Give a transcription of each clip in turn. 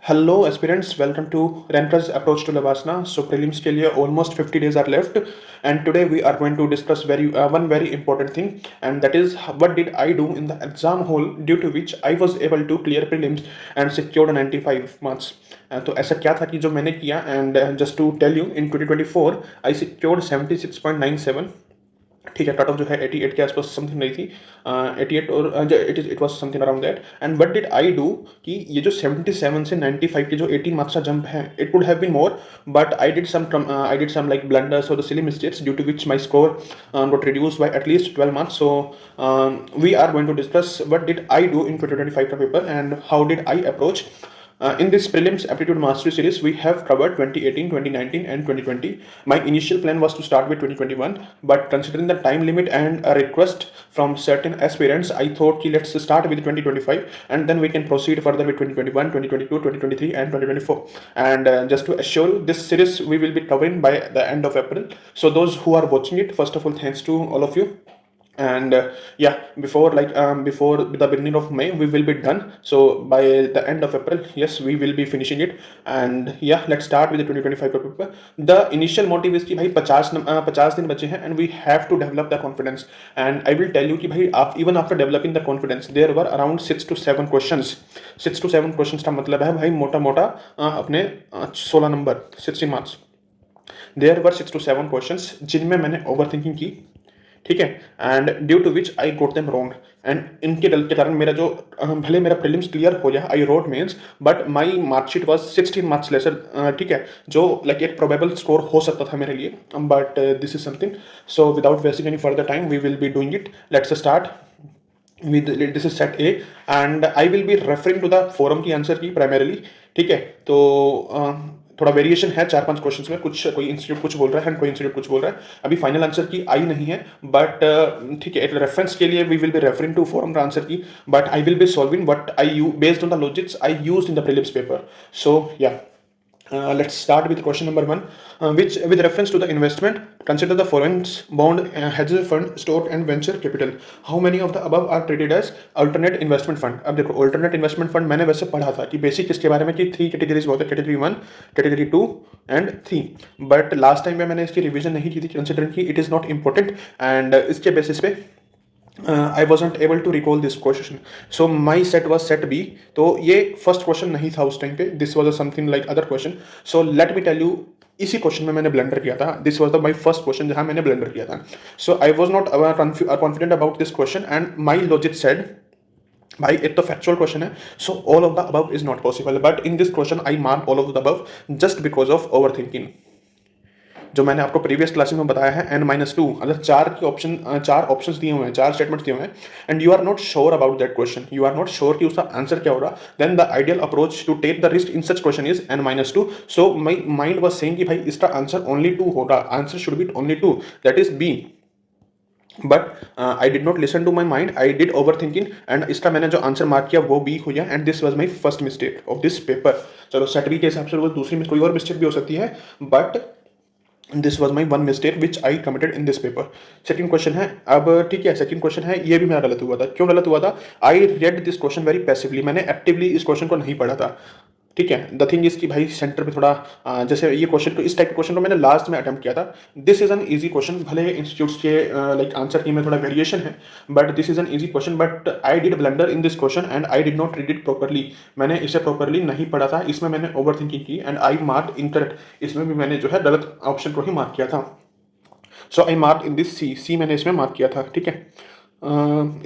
Hello aspirants, welcome to Rentra's approach to Labasna. So prelims के लिए almost 50 days are left, and today we are going to discuss one very important thing, and that is what did I do in the exam hall due to which I was able to clear prelims and secured 95 marks. तो ऐसा क्या था कि जो मैंने किया, and just to tell you, in 2024 I secured 76.97. ठीक है, कट ऑफ जो है 88 के आसपास समथिंग रही थी, 88 और it was something around that. And what did I do कि ये जो 77 से 95 के जो 18 मार्क्स का जंप है, it would have been more, but I did some like blunders और the silly mistakes due to which my score got reduced by at least 12 marks. So we are going to discuss what did I do in 2025 का paper and how did I approach. In this prelims aptitude mastery series, we have covered 2018, 2019 and 2020. My initial plan was to start with 2021, but considering the time limit and a request from certain aspirants, I thought let's start with 2025 and then we can proceed further with 2021, 2022, 2023 and 2024. And just to assure you, this series we will be covering by the end of April. So those who are watching it, first of all, thanks to all of you. And yeah, before the beginning of May we will be done, so by the end of April, yes, we will be finishing it. And yeah, let's start with the 2025 paper. The initial motive is कि भाई 50 दिन बचे हैं and we have to develop the confidence. And I will tell you कि भाई even after developing the confidence, there were around 6 to 7 questions. 6 to 7 questions का मतलब है भाई मोटा मोटा अपने 16 number 16 marks. There were 6 to 7 questions जिनमें मैंने ओवर थिंकिंग की, ठीक है, and due to which I got them wrong. And इनके गलत के कारण मेरा जो भले मेरा प्रीलिम्स क्लियर हो गया, I wrote mains, but my marksheet was 16 marks lesser. ठीक है, जो लाइक एक प्रोबेबल स्कोर हो सकता था मेरे लिए, but this is something. So without wasting any further time we will be doing it. Let's start with this is set A and I will be referring to the forum की answer की primarily. ठीक है, तो थोड़ा variation है 4-5 questions में, कुछ कोई इंस्टीट्यूट कुछ बोल रहा है, कोई इंस्टीट्यूट कुछ बोल रहा है. अभी फाइनल आंसर की आई नहीं है, बट ठीक है, रेफरेंस के लिए we will be referring to forum answer key, but I will be solving what I you based on the logics I used in the prelims paper. So yeah let's start with question number 1, which with reference to the investment, consider the foreign bond, hedge fund, stock and venture capital. How many of the above are treated as alternate investment fund? अब देखो, alternate investment fund मैंने वैसे पढ़ा था कि basic इसके बारे में कि 3 कैटेगरीज होते हैं, category 1, category 2 and 3. But last time में मैंने इसकी रिवीजन नहीं की थी, कंसिडरिंग कि it is not important, and इसके बेसिस पे I wasn't able to recall this question. So my set was set B. तो ये फर्स्ट क्वेश्चन नहीं था उस टाइम पे, this was something like other question. So let me tell you, इसी question में मैंने ब्लंडर किया था. This was the my first question जहाँ मैंने ब्लंडर किया था. So I was not confident about this question and my logic said भाई एक तो फैक्चुअल क्वेश्चन है, so all of the above is not possible. But in this question I mark all of the above just because of over thinking. जो मैंने आपको previous classes में बताया है n-2, अगर 4 ऑप्शंस दिए हुए हैं, 4 स्टेटमेंट्स दिए हुए हैं, and you are not sure about that question, you are not sure कि उसका आंसर क्या होगा, then the ideal approach to take the risk in such question is n-2. So my mind was saying कि भाई इसका answer only 2 होगा, answer should be only 2, that is B. But I did not listen to my mind, I did over thinking, and इसका मैंने जो answer mark किया वो B हो गया, and this was my first mistake of this paper. चलो set B के हिसाब से वो दूसरी कोई और मिस्टेक भी हो सकती है, but this was my one mistake which I committed in this paper. Second question है, अब ठीक है, सेकंड क्वेश्चन है, ये भी मेरा गलत हुआ था. क्यों गलत हुआ था? I read this question very passively, मैंने एक्टिवली इस क्वेश्चन को नहीं पढ़ा था. ठीक है, द थिंग इज कि भाई सेंटर पे थोड़ा जैसे ये क्वेश्चन को, इस टाइप के क्वेश्चन को मैंने लास्ट में अटेम्प्ट किया था. This is an easy question, भले इंस्टीट्यूट्स के लाइक आंसर की में थोड़ा वेरिएशन है, but this is an easy question. But I did blunder in this question and I did not read it properly. मैंने इसे प्रॉपरली नहीं पढ़ा था, इसमें मैंने ओवर थिंकिंग की एंड आई मार्क इनकरेक्ट. इसमें भी मैंने जो है गलत ऑप्शन को ही मार्क किया था. So I mark in this सी मैंने इसमें मार्क किया था. ठीक है,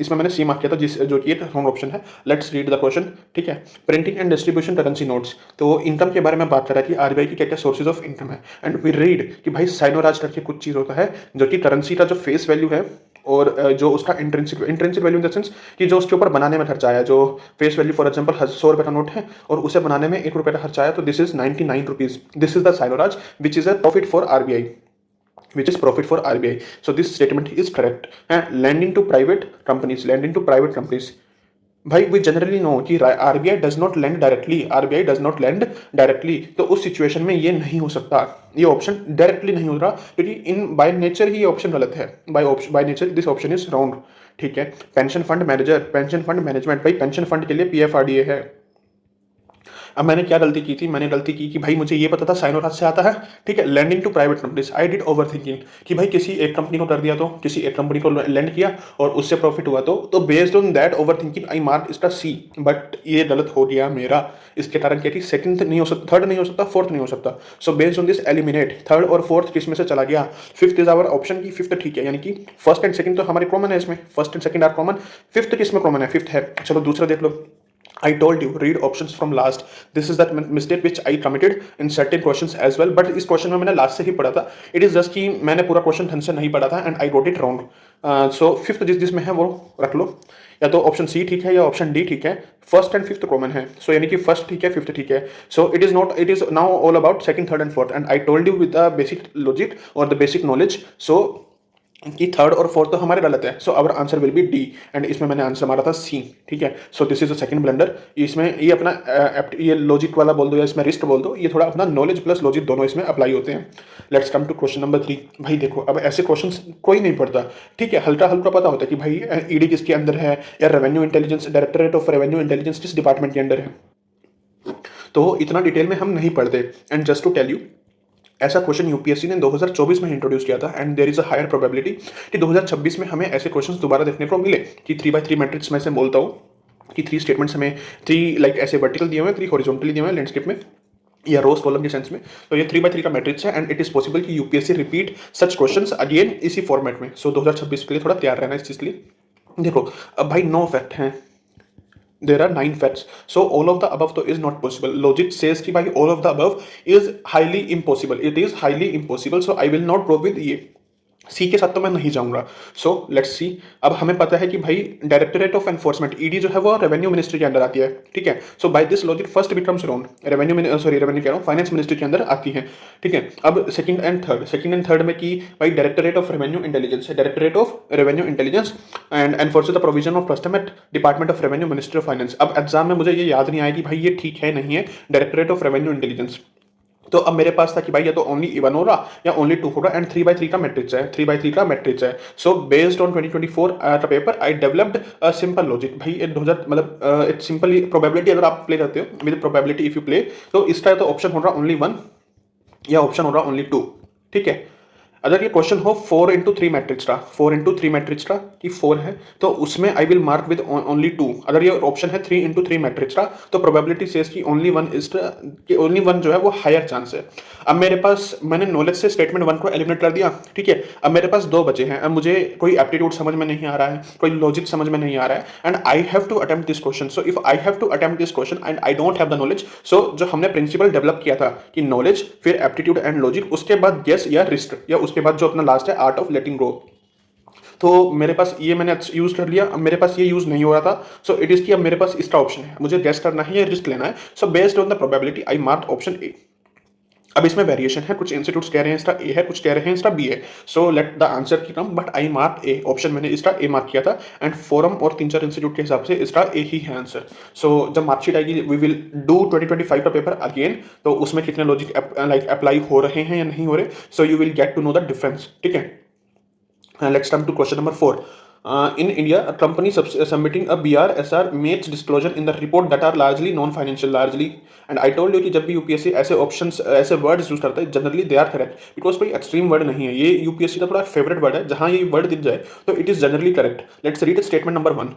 इसमें मैंने सी मार्क किया था, जिस जो कि एक रॉन्ग ऑप्शन है. Let's read the question. ठीक है, printing and distribution currency notes. तो इनकम के बारे में बात कर रहा है कि आरबीआई की क्या क्या सोर्सेज ऑफ इनकम है, एंड वी रीड कि भाई साइनोराज करके कुछ चीज़ होता है जो कि करेंसी का जो फेस वैल्यू है और जो उसका intrinsic value in the sense कि जो उसके ऊपर बनाने में खर्चा आया, जो फेस वैल्यू फॉर एग्जांपल 100 रुपये का नोट है और उसे बनाने में 1 रुपये का खर्चा आया, तो this is 99 rupees. This is the seigniorage which is a profit for RBI, which is profit for RBI. So this statement is correct. And lending to private companies. भाई we generally know कि RBI does not lend directly. तो उस situation में ये नहीं हो सकता, ये ऑप्शन डायरेक्टली नहीं हो रहा, क्योंकि इन बाय नेचर ही ये ऑप्शन गलत है. By nature this option is wrong. ठीक है, पेंशन फंड मैनेजमेंट, भाई पेंशन फंड के लिए PFRDA है. अब मैंने क्या गलती की थी, मैंने गलती की कि भाई मुझे ये पता था साइन और हाथ से आता है, ठीक है। Landing to private companies, I did over thinking कि भाई किसी एक कंपनी को कर दिया, तो किसी एक कंपनी को लैंड किया और उससे प्रॉफिट हुआ, तो based on that over thinking I mark इसका सी। बट ये गलत हो गया मेरा। इसके कारण क्या कि सेकंड नहीं हो सकता, थर्ड नहीं हो सकता, फोर्थ नहीं हो सकता। सो based on this eliminate third और फोर्थ किस में से चला गया, फिफ्थ इज आवर ऑप्शन की फिफ्थ, ठीक है। यानी कि फर्स्ट एंड सेकंड तो हमारे कॉमन है इसमें, first and second are common, fifth किस में कॉमन है, फिफ्थ है। चलो दूसरा देख लो। I told you read options from last. This is that mistake which I committed in certain questions as well. But इस क्वेश्चन में मैंने लास्ट से ही पढ़ा था. It is just कि मैंने पूरा क्वेश्चन ढंग से नहीं पढ़ा था and I wrote it wrong. So fifth जिसमें है वो रख लो, या तो ऑप्शन सी ठीक है या ऑप्शन डी ठीक है। फर्स्ट एंड फिफ्थ कॉमन है, सो यानी कि फर्स्ट ठीक है, फिफ्थ ठीक है। So it is now all about second, third and fourth, and I told you with the basic logic और द बेसिक नॉलेज सो कि थर्ड और फोर्थ तो हमारे गलत है। So our answer will be D, and इसमें मैंने answer मारा था सी, ठीक है। So this is a second blunder. इसमें ये अपना ये लॉजिक वाला बोल दो या इसमें रिस्ट बोल दो, ये थोड़ा अपना नॉलेज प्लस लॉजिक दोनों इसमें अप्लाई होते हैं। Let's come to question number 3। भाई देखो, अब ऐसे क्वेश्चन कोई नहीं पढ़ता, ठीक है। हल्का हल्का पता होता है कि भाई ईडी किसके अंदर है, या revenue intelligence, directorate of revenue intelligence किस डिपार्टमेंट के अंदर है, तो इतना डिटेल में हम नहीं पढ़ते। And just to tell you, ऐसा क्वेश्चन यूपीएससी ने 2024 में इंट्रोड्यूस किया था, and there is a higher probability कि 2026 में हमें ऐसे क्वेश्चंस दोबारा देखने को मिले कि 3x3 मैट्रिक्स में से बोलता हूँ कि 3 स्टेटमेंट्स हमें 3 लाइक ऐसे वर्टिकल दिए हुए हैं, 3 हॉरिजॉन्टली दिए हुए हैं लैंडस्केप में या रोज कॉलम के सेंस में। तो ये 3x3 का मैट्रिक्स है, एंड इट इज पॉसिबल कि यूपीएससी रिपीट सच क्वेश्चंस अगेन इसी फॉर्मेट में। सो 2026 के लिए थोड़ा तैयार रहना इस चीज के लिए। देखो अब भाई 9 फैक्ट हैं, there are 9 facts, so all of the above तो is not possible. Logic says कि भाई all of the above is highly impossible, it is highly impossible, so I will not go with ये सी के साथ तो मैं नहीं जाऊंगा। So let's see. अब हमें पता है कि भाई डायरेक्टरेट ऑफ एनफोर्समेंट ईडी जो है वो रेवेन्यू मिनिस्ट्री के अंदर आती है, ठीक है। So by this logic first becomes wrong, revenue कह रहा हूँ, फाइनेंस मिनिस्ट्री के अंदर आती है, ठीक है। अब सेकंड एंड थर्ड में कि भाई डायरेक्टरेट ऑफ रेवेन्यू इंटेलिजेंस है, directorate of revenue intelligence and enforce the provision of custom at department of revenue ministry of finance. अब एग्जाम में मुझे ये याद नहीं आया कि भाई ये ठीक है नहीं है डायरेक्टरेट ऑफ रेवेन्यू इंटेलिजेंस। तो अब मेरे पास था कि भाई या तो ओनली 1 होगा या ओनली 2 होगा, एंड 3x3 का मैट्रिक्स है, 3x3 का मैट्रिक्स है। सो बेस्ड ऑन 2024 का paper I developed a simple logic. भाई 2000 मतलब इट सिंपली प्रोबेबिलिटी अगर आप प्ले करते हो with probability if you play, तो इसका तो ऑप्शन होगा ओनली 1 या ऑप्शन होगा ओनली 2, ठीक है। अगर ये क्वेश्चन हो 4 into 3 मैट्रिक्स का, 4 into 3 मैट्रिक्स का कि 4 है, तो उसमें I will mark with only 2। अगर ये ऑप्शन है 3 into 3 मैट्रिक्स का, तो प्रोबेबिलिटी सेज कि ओनली 1 जो है वो हायर चांस है। अब मेरे पास मैंने नॉलेज से स्टेटमेंट 1 को एलिमिनेट कर दिया, ठीक है। अब मेरे पास 2 बचे हैं। अब मुझे कोई एप्टीट्यूड समझ में नहीं आ रहा है, कोई लॉजिक समझ में नहीं आ रहा है, and I have to attempt this question. So if I have to attempt this question and I don't have the knowledge, so जो हमने प्रिंसिपल डेवलप किया था कि नॉलेज फिर एप्टीट्यूड एंड लॉजिक, उसके बाद गेस या रिस्ट, या उसके बाद जो अपना लास्ट है आर्ट ऑफ लेटिंग गो, तो मेरे पास ये मैंने यूज कर लिया। अब मेरे पास ये यूज नहीं हो रहा था, सो इट इज कि अब मेरे पास इसका ऑप्शन है, मुझे गेस करना है या रिस्क लेना है। सो based on the probability I mark option A. अब इसमें वेरिएशन है, कुछ इंस्टीट्यूट्स कह रहे हैं इसका ए है, कुछ कह रहे हैं इसका बी है। So let the answer key come, but I mark A, option मैंने इसका ए मार्क किया था, एंड फोरम और 3-4 इंस्टीट्यूट के हिसाब से इसका ए ही है आंसर। सो जब मार्कशीट आएगी वी विल डू 2025 का पेपर अगेन, तो उसमें कितने लॉजिक लाइक अप्लाई हो रहे हैं या नहीं हो रहे, so you will get to know the difference, ठीक है। Let's come to question number 4. In India, a company submitting a BRSR makes disclosure in the report that are largely non-financial, largely. And I told you कि जब भी UPSC ऐसे options ऐसे words use करता है, generally they are correct, because कोई extreme word नहीं है। ये यूपीएससी का थोड़ा फेवरेट वर्ड है, जहां ये वर्ड दिख जाए तो it is generally correct. Let's read statement number 1।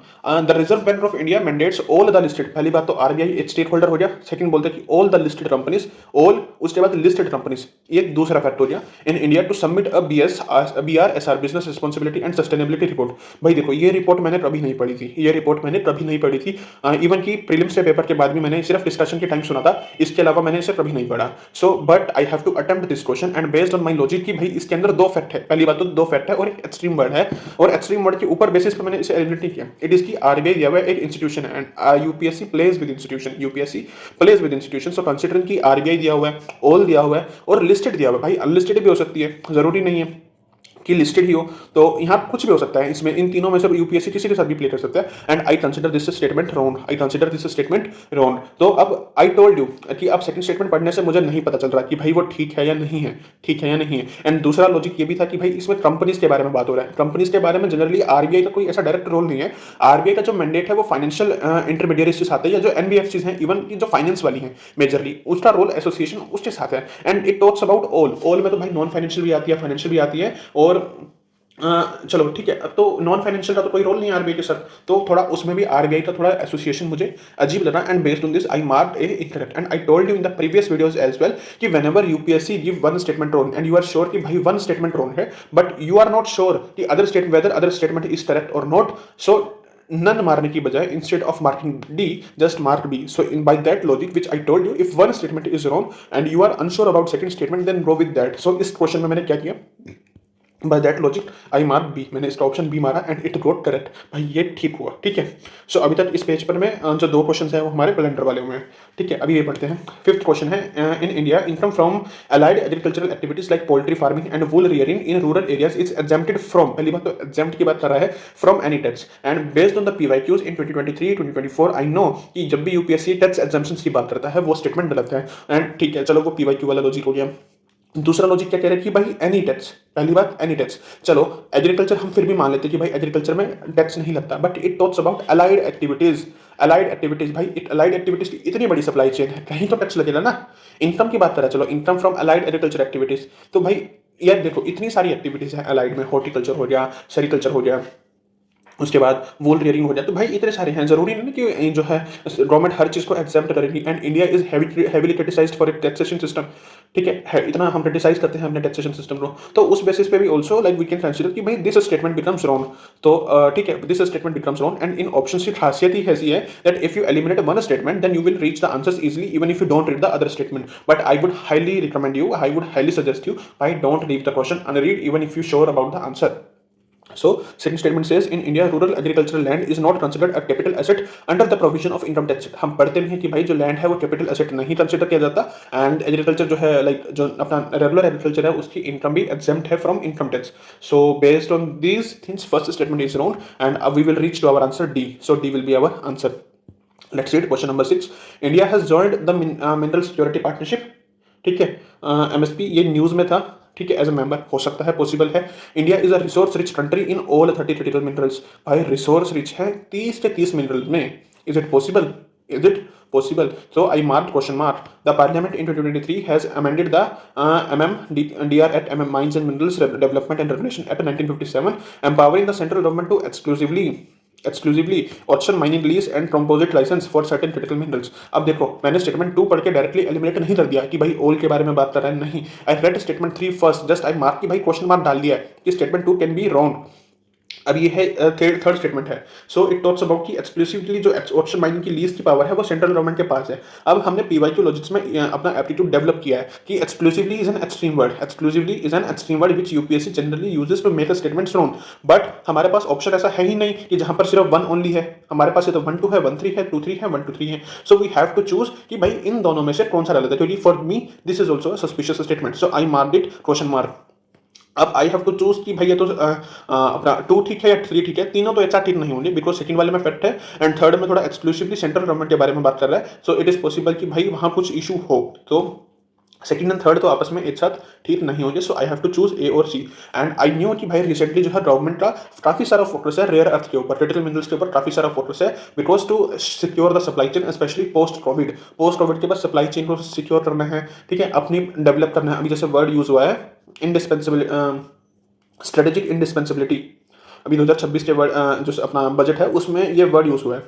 The reserve bank of India mandates all the listed, पहली बात तो आरबीआई एक स्टेक होल्डर हो गया। सेकंड बोलते हैं कि all the listed companies, all उसके बाद लिस्टेड कंपनीज, ये दूसरा फैक्ट हो गया, in India to submit a BRSR, business responsibility and sustainability report. भाई देखो, ये रिपोर्ट मैंने कभी नहीं पढ़ी थी, ये रिपोर्ट मैंने कभी नहीं पढ़ी थी। इवन की प्रीलिम्स के पेपर के बाद भी मैंने सिर्फ डिस्कशन के टाइम सुना था, इसके अलावा मैंने इसे कभी नहीं पढ़ा। So but I have to attempt this question and based on my logic कि भाई इसके अंदर 2 फैक्ट है। पहली बात तो 2 फैक्ट है और एक एक्सट्रीम वर्ड है, और एक्सट्रीम वर्ड के ऊपर बेसिस पर मैंने इसे एलिमिनेट नहीं किया। इट इज की आरबीआई दिया हुआ एक इंस्टीट्यूशन है, and UPSC plays with institution. So considering की आरबीआई दिया हुआ है, ऑल दिया हुआ है और लिस्टेड दिया हुआ है, भाई अनलिस्टेड भी हो सकती है, जरूरी नहीं है। की लिस्टेड ही हो, तो यहाँ कुछ भी हो सकता है इसमें, इन तीनों में से यूपीएससी किसी के साथ भी प्ले कर सकता है। And I consider this statement wrong, I consider this statement wrong. तो अब आई टोल्ड यू कि अब सेकंड स्टेटमेंट पढ़ने से मुझे नहीं पता चल रहा कि भाई वो ठीक है या नहीं है, ठीक है या नहीं है। एंड दूसरा लॉजिक ये भी था कि भाई इसमें कंपनीज के बारे में बात हो रहा है, कंपनीज के बारे में जनरली आरबीआई का कोई ऐसा डायरेक्ट रोल नहीं है। आरबीआई का जो मैंडेट है वो फाइनेंशियल इंटरमीडिएरीज के साथ है, या जो एनबीएफसीज हैं, इवन जो फाइनेंस वाली हैं मेजरली, उसका रोल एसोसिएशन उसके साथ है। And it talks about all में तो भाई नॉन फाइनेंशियल भी आती है, फाइनेंशियल भी आती है, और चलो ठीक है। अब तो नॉन फाइनेंशियल का तो कोई रोल नहीं है आरबीआई के साथ, तो थोड़ा उसमें भी आरबीआई का थोड़ा एसोसिएशन मुझे अजीब लगा। And based on this I marked A incorrect. And I told you in the previous videos as well कि whenever UPSC give one statement wrong and you are sure कि भाई वन स्टेटमेंट रॉन्ग है, but you are not sure कि whether other statement is correct or not, so none मारने की बजाय instead of marking D just mark B. So in by that logic which I told you, if one statement is wrong and you are unsure about second statement then go with that. So इस question में मैंने क्या किया, by that logic I mark B, मैंने इसका option B मारा and it got correct. भाई ये ठीक हुआ, ठीक है। सो अभी तक इस पेज पर में जो दो क्वेश्चन है वो हमारे कैलेंडर वाले हुए हैं, ठीक है। अभी ये पढ़ते हैं। फिफ्थ क्वेश्चन है, in India income from allied agricultural activities like poultry farming and wool rearing in rural areas is exempted from, पहली बात तो एग्जेम्प्ट की बात कर रहा है, from any tax. And based on the PYQs in 2023 2024 I know कि जब भी यूपीएससी टैक्स एग्जेम्पशंस की बात करता है वो स्टेटमेंट गलत है। एंड ठीक है, चलो वो पीवाईक्यू वाला लॉजिक हो गया। दूसरा लॉजिक क्या कह रहा है कि भाई एनी टैक्स, पहली बात एनी टैक्स, चलो एग्रीकल्चर हम फिर भी मान लेते हैं कि भाई एग्रीकल्चर में टैक्स नहीं लगता, but it talks about allied activities. Allied activities, भाई अलाइड एक्टिविटीज की इतनी बड़ी सप्लाई चेन है, कहीं तो टैक्स लगेगा ना। इनकम की बात करें, चलो income from allied agriculture activities, तो भाई यार देखो इतनी सारी एक्टिविटीज है अलाइड में, हॉर्टिकल्चर हो गया, सेरिकल्चर हो गया, उसके बाद वूल रियरिंग हो जाए, तो भाई इतने सारे हैं, जरूरी नहीं कि जो है गवर्नमेंट हर चीज को एक्सेप्ट करेगी। And India is heavily criticised for it taxation system, ठीक है, इतना हम क्रिटिसाइज करते हैं अपने टैक्सेशन सिस्टम को, तो उस बेसिस पे भी also like we can consider कि भाई दिस स्टेटमेंट बिकम्स रॉन्ग। तो ठीक है, this statement becomes wrong. And इन ऑप्शन की खासियत ही ऐसी है that if you eliminate one statement then you will reach the answers easily even if you don't read the other statement. But I would highly recommend you, I would highly suggest you, भाई don't read the question unread even if you sure about the answer. So, second statement says in India, rural agricultural land is not considered a capital asset under the provision of income tax. हम पढ़ते भी हैं कि भाई जो land है वो capital asset नहीं कंसिडर किया जाता, एंड एग्रीकल्चर जो है लाइक जो अपना रेगुलर एग्रीकल्चर है उसकी इनकम भी एग्जेम्प्ट है from income tax. So based on these things first statement is wrong and we will reach to our answer D. So D will be our answer. Let's read question number 6। India has joined the mineral security partnership, ठीक है, MSP, ये news में था, ठीक है, as a member हो सकता है, पॉसिबल है। India is a resource rich country in all 30 critical minerals, भाई रिसोर्स रिच है 30 के 30 मिनरल्स में, is it possible, is it possible? So I marked question mark. The parliament in 2023 has amended the MMDR at MM Mines and Minerals Development and Regulation Act 1957, empowering the central government to exclusively auction mining lease and composite license for certain critical minerals. अब देखो मैंने statement 2 पढ़ के directly eliminate नहीं कर दिया कि भाई ऑल के बारे में बात कर रहा है, नहीं। I read statement 3 first, just I mark कि भाई क्वेश्चन मार्क डाल दिया है कि स्टेटमेंट 2 कैन बी रॉन्ग। अब ये है थर्ड स्टेटमेंट है। सो इट टॉक्स अबाउट कि एक्सक्लूसिवली जो ऑप्शन माइनिंग की लीज की पावर है वो सेंट्रल गवर्नमेंट के पास है। अब हमने पीवाईक्यू लॉजिक्स में अपना एप्टीट्यूड डेवलप किया है कि exclusively is an extreme word, exclusively is an extreme word which UPSC generally uses to make a statement wrong. But हमारे पास ऑप्शन ऐसा है ही नहीं कि जहां पर सिर्फ 1 ओनली है, हमारे पास ये तो 1 2 है, 1 3 है, 2 3 है, 1 2 3 है। So we have to choose कि भाई इन दोनों में से कौन सा गलत है, क्योंकि for me this is also suspicious statement. So I marked it question mark. अब आई हैव टू चूज कि भाई ये तो अपना 2 ठीक है या 3 ठीक है, तीनों तो ऐसा ठीक नहीं होंगे बिकॉज सेकंड वाले में फैक्ट है एंड थर्ड में थोड़ा एक्सक्लूसिवली सेंट्रल गवर्नमेंट के बारे में बात कर रहा है। सो इट इज पॉसिबल कि भाई वहां कुछ इशू हो, तो सेकंड एंड थर्ड तो आपस में एक साथ ठीक नहीं होंगे। So I have to choose A और सी। एंड आई न्यू कि भाई रिसेंटली जो है गवर्नमेंट का काफी सारा फोकस है रेयर अर्थ के ऊपर, क्रिटिकल मिनरल्स के ऊपर काफी सारा फोकस है because to secure the supply chain specially post Covid के बाद सप्लाई चेन को सिक्योर करना है, ठीक है, अपनी डेवलप करना है। अभी जैसे वर्ड यूज हुआ है इंडिस्पेंसिबल, स्ट्रेटेजिक इंडिस्पेंसिबिलिटी, अभी 2026 के वर्ड जो अपना बजट है उसमें ये वर्ड यूज हुआ है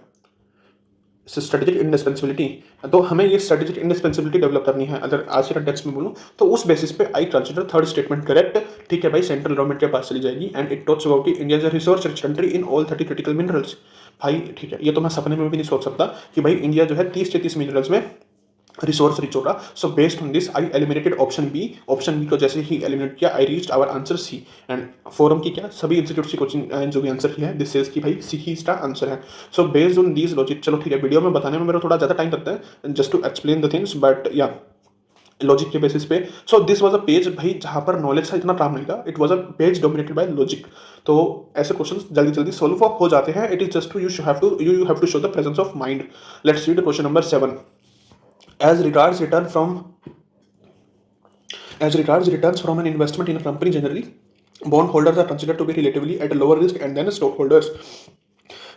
स्ट्रेटेजिक इंडिस्पेंसिबिलिटी। तो हमें ये स्ट्रेटेजिक इंडिस्पेंसिबिलिटी डेवलप करनी है। अगर आज के टेक्स्ट में बोलूँ तो उस बेसिस पे I consider third statement correct, ठीक है भाई, सेंट्रल गवर्नमेंट के पास चली जाएगी। And it talks about India is a resource rich country in all 30 critical minerals. भाई ठीक है, ये तो मैं सपने में भी नहीं सोच सकता कि भाई इंडिया जो है 30 के 30 मिनरल्स में रिसोर्स रिच होगा। So based on this I eliminated option B को जैसे ही एलिमिनेट किया I reached our answer C. And forum की क्या सभी इंस्टीट्यूट की कोचिंग जो भी आंसर किया है दिस सेज कि भाई सी ही इसका आंसर है। सो बेस्ड ऑन दीज लॉजिक, चलो ठीक है, वीडियो में बताने में मेरा थोड़ा ज़्यादा टाइम लगता है just to explain the things, but या लॉजिक के बेसिस पे। So this was a page भाई जहाँ पर नॉलेज का इतना काम नहीं था, it was a page dominated by logic. तो ऐसे क्वेश्चंस जल्दी जल्दी सॉल्व हो जाते हैं। It is just to you have to show the presence of mind. Let's read question number 7। As regards return from As regards returns from an investment in a company generally, bondholders are considered to be relatively at a lower risk and then stockholders.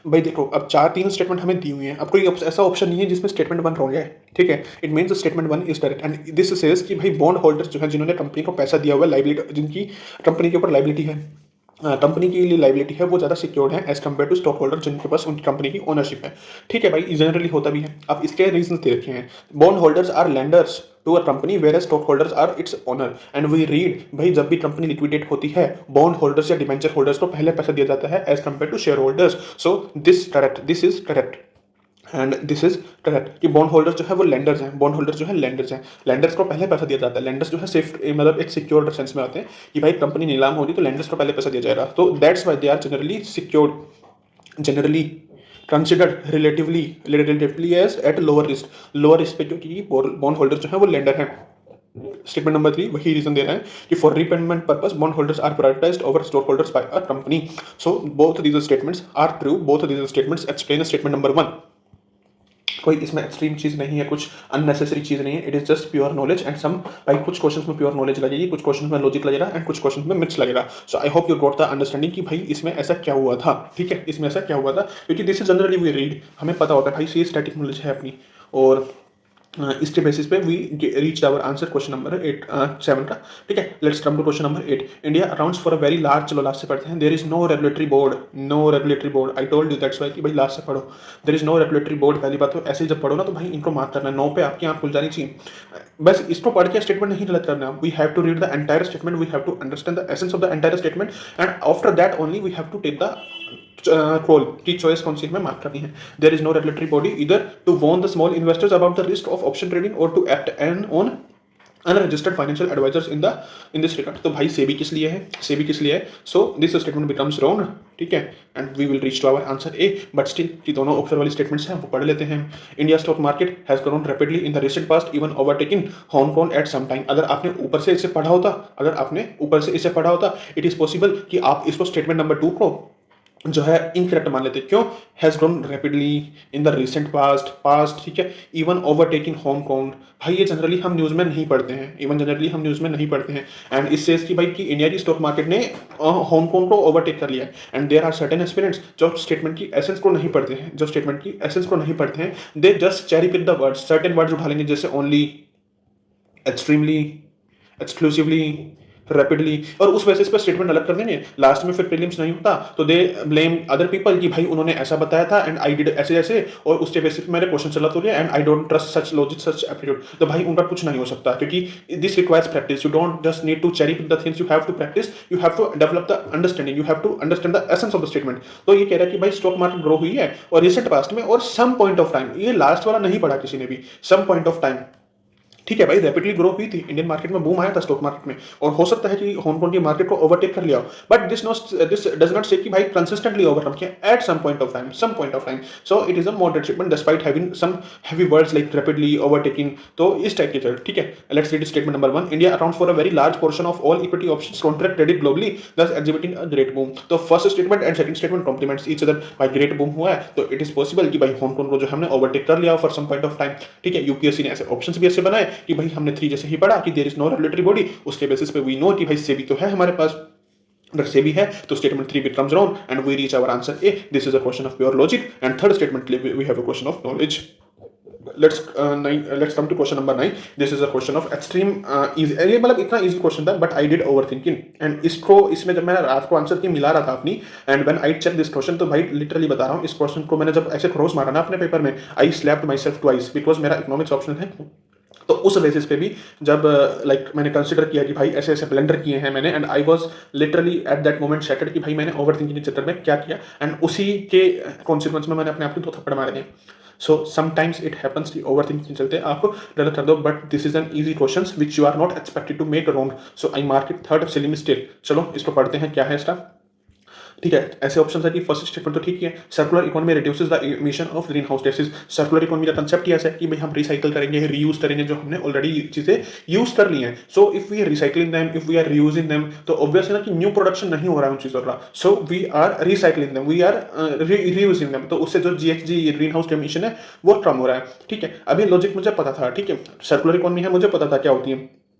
भाई देखो, अब चार तीन statement हमें दी हुई हैं, अब कोई ऐसा ऑप्शन नहीं है जिसमें स्टेटमेंट वन रॉन्ग है, ठीक है। It means statement one is correct and this says कि भाई बॉन्ड होल्डर्स जो है जिन्होंने कंपनी को पैसा दिया हुआ है, लाइबिलिटी जिनकी कंपनी के ऊपर लाइबिलिटी है, कंपनी की लिए लाइबिलिटी है, वो ज़्यादा सिक्योर्ड है as compare to stock holder जिनके पास उनकी कंपनी की ओनरशिप है, ठीक है भाई। जनरली होता भी है। अब इसके रीजन दे रखे हैं। Bond holders are lenders to a company where stock holders are its owner and we read भाई जब भी कंपनी लिक्विडेट होती है, बॉन्ड होल्डर्स या डिबेंचर होल्डर्स को पहले पैसा दिया जाता है as compare to share holders. So this is correct and this is correct कि बॉन्ड होल्डर्स जो है वो लेंडर्स हैं, बॉन्ड होल्डर्स जो है लेंडर्स हैं, लेंडर्स को पहले पैसा दिया जाता है। लेंडर्स जो है सेफ मतलब एक सिक्योर्ड सेंस में आते हैं कि भाई कंपनी नीलाम होगी तो लेंडर्स को पहले पैसा दिया जाएगा, तो that's why they are generally secured, generally considered relatively as at lower risk पे, क्योंकि बॉन्ड होल्डर जो है वो लेंडर हैं। स्टेटमेंट नंबर 3 वही रीजन दे रहा है कि for repayment purpose bond holders are prioritized over stock holders by a company. So both these statements are true, both these statements explain statement number 1। कोई इसमें एक्सट्रीम चीज़ नहीं है, कुछ अननेसेसरी चीज़ नहीं है, it is just pure knowledge and some भाई कुछ क्वेश्चंस में प्योर नॉलेज लगेगी, कुछ क्वेश्चंस में लॉजिक लगेगा एंड कुछ क्वेश्चंस में मिथ्स लगेगा। So I hope you got the understanding कि भाई इसमें ऐसा क्या हुआ था, ठीक है, इसमें ऐसा क्या हुआ था, क्योंकि this is generally we read, हमें पता होता है भाई सी स्टैटिक नॉलेज है अपनी, और इसके बेसिस पे we reach our answer question number 7 का, ठीक है। Let's come to question number 8। India accounts for a very large, चलो लास्ट से पढ़ते हैं। There is no regulatory board, I told you that's why कि भाई लास्ट से पढ़ो। There is no regulatory board, पहली बात तो ऐसे ही जब पढ़ो ना तो भाई इनको मार्क करना है, 9 पे आपकी आंख खुल जानी चाहिए। बस इसको पढ़ के स्टेटमेंट नहीं गलत करना, we have to read the entire statement, we have to understand the essence of the entire statement and after that only we have to take the call की चॉइस कौन सी हमें मार्क करनी है। There is no regulatory body either to warn the small investors about the risk of option trading or to act an on unregistered financial advisers in this regard. तो भाई सेबी किस लिए है, सेबी किस लिए है, so this statement becomes wrong, ठीक है, and we will reach to our answer A. But still कि दोनों ऑप्शन वाली स्टेटमेंट्स हैं वो पढ़ लेते हैं। India stock market has grown rapidly in the recent past even overtaking Hong Kong at some time. अगर आपने ऊपर से इसे पढ़ा होता, इट इज पॉसिबल कि आप इसको स्टेटमेंट नंबर 2 को जो है इनकरेक्ट मान लेते। क्यों? Has grown rapidly in the recent past, ठीक है, इवन ओवरटेकिंग हांगकांग। भाई ये जनरली हम न्यूज़ में नहीं पढ़ते हैं, एंड इससे कि भाई कि इंडिया की स्टॉक मार्केट ने हांगकांग को ओवरटेक कर लिया है। And there are certain aspirants जो स्टेटमेंट की एसेंस को नहीं पढ़ते हैं, they just cherry pick the words, certain words उठा लेंगे जैसे ओनली, एक्सट्रीमली, एक्सक्लूसिवली, रैपिडली, और उस बेसिस पर स्टेटमेंट अलग कर देंगे। लास्ट में फिर प्रीलिम्स नहीं होता तो दे ब्लेम अदर पीपल कि भाई उन्होंने ऐसा बताया था एंड आई डिड ऐसे, और उसके बेसिस पे मेरे क्वेश्चन चला तो गया and I don't trust such logic such aptitude. तो भाई उनका कुछ नहीं हो सकता, क्योंकि this requires practice. You don't just need to cherry pick the things, you have to practice, you have to develop the understanding, you have to understand the essence of the statement. तो ये कह रहा है कि भाई stock market grow हुई है और रिसेंट पास्ट में और सम पॉइंट ऑफ टाइम, ये लास्ट वाला नहीं पढ़ा किसी ने भी, सम पॉइंट ऑफ टाइम, ठीक है भाई, रैपिडली ग्रो हुई थी, इंडियन मार्केट में बूम आया था स्टॉक मार्केट में, और हो सकता है कि हांगकांग की मार्केट को ओवरटेक कर लिया हो, बट दिस डज नॉट से कि भाई कंसिस्टेंटली ओवरकम किया at some point of time, so it is a moderate shipment despite having some heavy words like rapidly, overtaking, तो इस टाइप के चल, ठीक है। Let's read statement number 1। India accounts for a very large portion of all equity options contract traded globally, thus exhibiting a great boom. तो first statement and second statement complements each other. भाई great boom हुआ है तो it is possible कि भाई Hong Kong को जो हमने ओवरटेक कर लिया for some point of time, ठीक है। यूपीएससी ने ऐसे ऑप्शंस भी ऐसे बनाए कि भाई हमने 3 जैसे ही पढ़ा कि there is no regulatory body, उसके बेसिस पे वी नो कि भाई सेबी तो है हमारे पास, अगर सेबी है तो statement 3 becomes wrong and we reach our answer A. This is a question of pure logic, and third statement we have a question of knowledge. Let's come to question number 9. This is a question of extreme easy, ये मतलब इतना easy question था, but I did overthinking, and इसमें जब मैं रात को answer की मिला रहा था अपनी, and when I checked this question, तो भाई लिटरली बता रहा हूँ, इस क्वेश्चन को मैंने जब ऐसे क्रॉस मारा ना अपने पेपर में, I slapped myself twice because मेरा इकोनॉमिक्स ऑप्शन है। तो उस बेसिस पे भी जब लाइक मैंने कंसिडर किया कि भाई ऐसे ऐसे ब्लेंडर किए हैं मैंने, and I was literally at that moment shattered कि भाई मैंने ओवर थिंकिंग के चक्कर में क्या किया, एंड उसी के कॉन्सिक्वेंस में मैंने अपने आप को 2 थप्पड़ मारे दिए। सो समटाइम्स इट हैपन्स कि ओवर थिंकिंग चलते आप गलत कर दो, but this is an easy question which you are not expected to make wrong, so I mark it third prelim still. चलो इसको पढ़ते हैं, क्या है इसका। ठीक है, ऐसे ऑप्शन है कि फर्स्ट स्टेटमेंट तो ठीक ही है, circular economy reduces the emission of green house gases. Circular economy का कंसेप्ट ही ऐसा है कि भाई हम रिसाइकल करेंगे, रीयूज करेंगे जो हमने ऑलरेडी चीजें यूज कर ली हैं। So if we are recycling them, if we are reusing them, तो ऑब्वियस है ना कि न्यू प्रोडक्शन नहीं हो रहा है उन चीजों का। So we are recycling them, we are reusing them, तो उससे जो जीएचजी ग्रीन हाउस इमिशन है वो कम हो रहा है। ठीक है, अभी लॉजिक मुझे पता था, ठीक है, सर्कुलर इकोनॉमी है, मुझे पता था क्या होती है।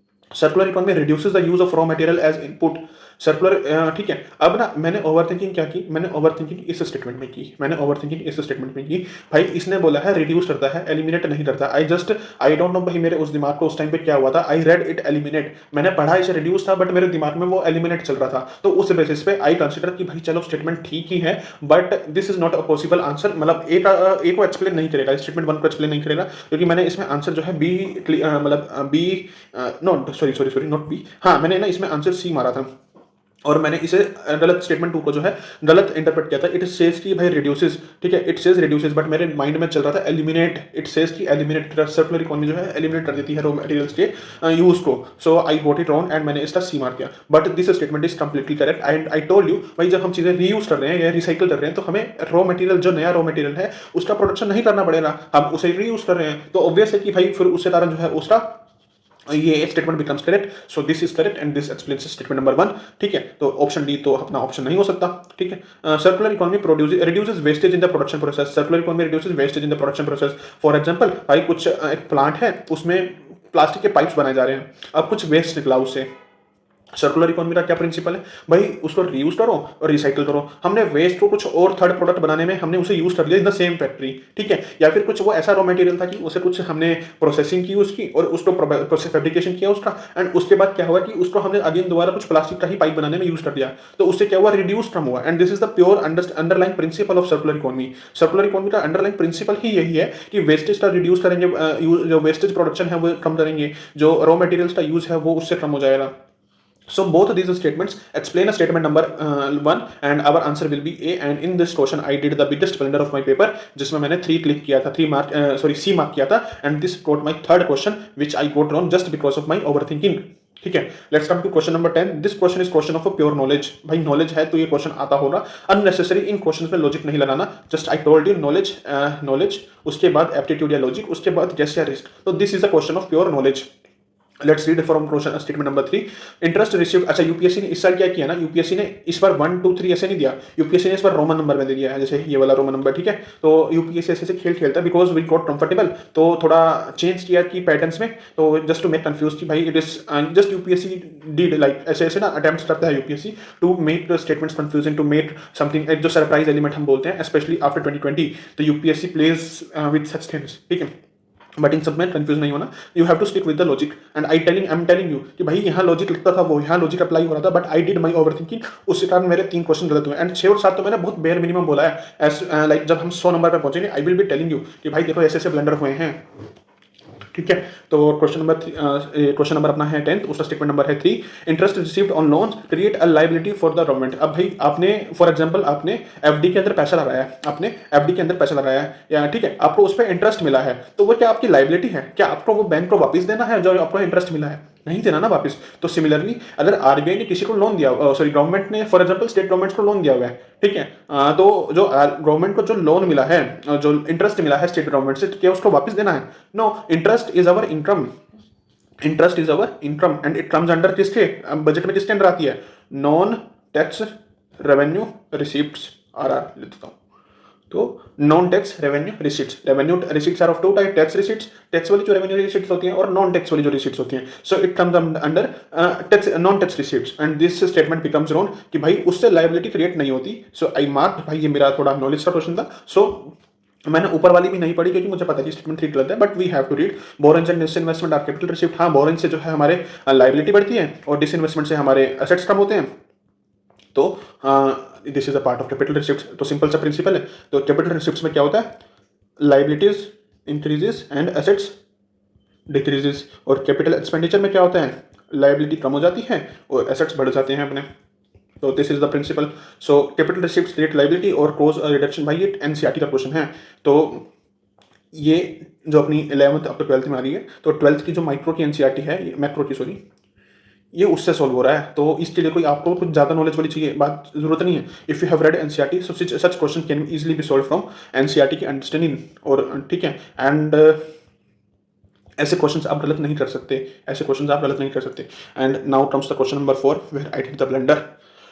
Circular economy reduces the use of raw material as input. Circular ठीक है, अब ना मैंने ओवरथिंकिंग क्या की, मैंने ओवरथिंकिंग इस स्टेटमेंट में की, मैंने ओवरथिंकिंग इस स्टेटमेंट में की। भाई इसने बोला है रिड्यूस करता है, एलिमिनेट नहीं करता। आई डोंट नो भाई मेरे उस दिमाग को उस टाइम पे क्या हुआ था, आई रेड इट एलिमिनेट, मैंने पढ़ा इसे रिड्यूस था बट मेरे दिमाग में वो एलिमिनेट चल रहा था। तो उस बेसिस पे आई कंसिडर कि भाई चलो स्टेटमेंट ठीक ही है, but this is not a possible answer. मतलब ए को एक्सप्लेन नहीं करेगा, स्टेटमेंट वन को एक्सप्लेन नहीं करेगा, क्योंकि मैंने इसमें आंसर जो है बी, मतलब B, not sorry not B, हाँ मैंने ना इसमें आंसर सी मारा था और मैंने इसे गलत स्टेटमेंट टू को जो है गलत इंटरप्रेट किया था। इट सेज कि भाई रिड्यूसेस, ठीक है, इट सेज रिड्यूसेस, बट मेरे माइंड में चल रहा था एलिमिनेट। इट सेज कि एलिमिनेट, सर्कुलर इकोनॉमी जो है एलिमिनेट कर देती है रॉ मटेरियल्स के यूज को। So I got it wrong and मैंने इसका सी मार किया, but this statement is completely correct. And I told you भाई जब हम चीजें रीयूज कर रहे हैं या रिसाइकल कर रहे हैं तो हमें रॉ मटेरियल, जो नया रॉ मटेरियल है उसका प्रोडक्शन नहीं करना पड़ेगा, हम उसे रीयूज कर रहे हैं, तो ऑब्वियस है कि भाई फिर उससे कारण जो है उसका ये statement becomes correct. So this is correct and this explains statement number one. ठीक है, तो ऑप्शन डी तो अपना ऑप्शन नहीं हो सकता। ठीक है, circular economy reduces wastage in the production process. Circular economy reduces wastage in the production process. For example भाई कुछ एक प्लांट है, उसमें प्लास्टिक के पाइप्स बनाए जा रहे हैं, अब कुछ वेस्ट निकला उससे। सर्कुलर इकोनॉमी का क्या प्रिंसिपल है भाई, उसको रीयूज करो और रिसाइकल करो। हमने वेस्ट को कुछ और थर्ड प्रोडक्ट बनाने में हमने उसे यूज कर लिया इन द सेम फैक्ट्री, ठीक है, या फिर कुछ वो ऐसा रॉ मटेरियल था कि उसे कुछ हमने प्रोसेसिंग की उसकी और उसको प्रोसेस फैब्रिकेशन किया उसका, एंड उसके बाद क्या हुआ कि उसको हमने अगेन दोबारा कुछ प्लास्टिक का ही पाइप बनाने में यूज कर दिया, तो उससे क्या हुआ, रिड्यूस कम हुआ। And this is the pure underline principle of circular economy. Circular economy का अंडरलाइन प्रिंसिपल ही यही है कि वेस्टेज का रिड्यूस करेंगे, जो वेस्टेज प्रोडक्शन है वो कम करेंगे, जो रॉ मटेरियल्स का यूज है वो उससे कम हो जाएगा। So both of these statements explain a statement number one and our answer will be A, and in this question I did the biggest blunder of my paper जिसमें मैंने 3 click किया था, 3 मार्क C मार्क किया था, and this got my third question which I got wrong just because of my overthinking। ठीक है, let's come to question number 10। This question is question of pure knowledge. भाई knowledge है तो ये question आता होगा, अननेसेसरी इन क्वेश्चंस में लॉजिक नहीं लगाना। Just I told you knowledge, उसके बाद एप्टीट्यूड या लॉजिक, उसके बाद गेस या रिस्क। तो this is a question of pure knowledge. Let's read from question statement number 3। Interest received, अच्छा यूपीएससी ने इस साल क्या किया ना, यूपीएससी ने इस बार 1 2 3 ऐसे नहीं दिया, यूपीएससी ने इस बार रोमन नंबर में दे दिया है, जैसे ये वाला रोमन नंबर। ठीक है, तो यूपीएससी ऐसे खेल खेलता है बिकॉज वी गॉट कंफर्टेबल, तो थोड़ा चेंज किया कि पैटर्न्स में, तो जस्ट टू मेक कंफ्यूज कि भाई it is just UPSC did like ऐसे ऐसे ना अटेम्प्ट करता है UPSC to make the statements confusing, to make something, जो सरप्राइज एलिमेंट हम बोलते हैं स्पेशली आफ्टर 2020, तो UPSC plays with such things. ठीक है, बट इन सब में कंफ्यूज नहीं होना, you have to stick with the logic. And I am telling you कि भाई यहाँ लॉजिक लिखता था, वो यहाँ लॉजिक अप्लाई हो रहा था, but I did my overthinking, उसके कारण मेरे 3 क्वेश्चन गलत हुए। एंड 6 और 7 तो मैंने बहुत बेयर मिनिमम बोला है, एज लाइक जब हम 100 नंबर पे पहुंचेंगे आई विल बी टेलिंग यू कि भाई देखो ऐसे ऐसे ब्लंडर हुए हैं। ठीक है, तो क्वेश्चन नंबर अपना है 10th, उसका स्टेटमेंट नंबर है 3। Interest received on loans create a liability for the government. अब भाई आपने फॉर एग्जांपल आपने एफडी के अंदर पैसा लगाया है, आपने एफडी के अंदर पैसा लगाया है, या ठीक है आपको उस पर इंटरेस्ट मिला है, तो वो क्या आपकी लायबिलिटी है, क्या आपको वो बैंक को वापस देना है जो आपको इंटरेस्ट मिला है, नहीं देना ना वापस। तो सिमिलरली अगर आरबीआई ने किसी को लोन दिया, सॉरी गवर्नमेंट ने फॉर एग्जांपल स्टेट गवर्नमेंट को लोन दिया हुआ है, ठीक है, तो जो गवर्नमेंट को जो लोन मिला है, जो इंटरेस्ट मिला है स्टेट गवर्नमेंट से, क्या उसको वापस देना है? No, interest is our income, interest is our income and it comes under किसके बजट में, किसके अंडर आती है? Non tax revenue receipts, RR ले देता हूँ। तो non tax revenue receipts, revenue receipts are of 2 type, tax receipts, tax वाली जो रेवेन्यू रिसीट्स होती हैं, और नॉन टैक्स वाली जो रिसीट्स होती हैं। So it comes under tax, non tax receipts, and this statement becomes wrong कि भाई उससे लायबिलिटी क्रिएट नहीं होती। सो आई मार्क, भाई ये मेरा थोड़ा नॉलेज का क्वेश्चन था, सो मैंने ऊपर वाली भी नहीं पढ़ी क्योंकि मुझे पता है कि स्टेटमेंट 3 गलत है, but we have to read. Borrowings and disinvestment are capital received. हाँ, बोरेंज से जो है हमारे लायबिलिटी बढ़ती है और डिसइन्वेस्टमेंट से हमारे एसेट्स कम होते हैं, तो this is a part of capital receipts. तो सिंपल सा प्रिंसिपल है। तो कैपिटल रिसिप्ट्स में क्या होता है? Liabilities increases and assets decreases, और कैपिटल एक्सपेंडिचर में क्या होता है? लायबिलिटी कम हो जाती है और एसेट्स बढ़ जाते हैं अपने। तो this is the principal. So capital receipts create liability और कॉज रिडक्शन। भाई ये एनसीईआरटी का क्वेश्चन है, तो ये जो अपनी 11th अप टू 12th में आ रही है, तो 12th की जो माइक्रो की एनसीईआरटी है, मैक्रो की सॉरी, ये उससे सॉल्व हो रहा है, तो इसके लिए कोई आपको कुछ ज़्यादा नॉलेज वाली चाहिए बात जरूरत नहीं है। If you have read NCERT so such question can easily B solve from NCERT की अंडरस्टैंडिंग, और ठीक है। एंड ऐसे क्वेश्चंस आप गलत नहीं कर सकते, ऐसे क्वेश्चंस आप गलत नहीं कर सकते। And now comes the question number 4 where I did the blunder.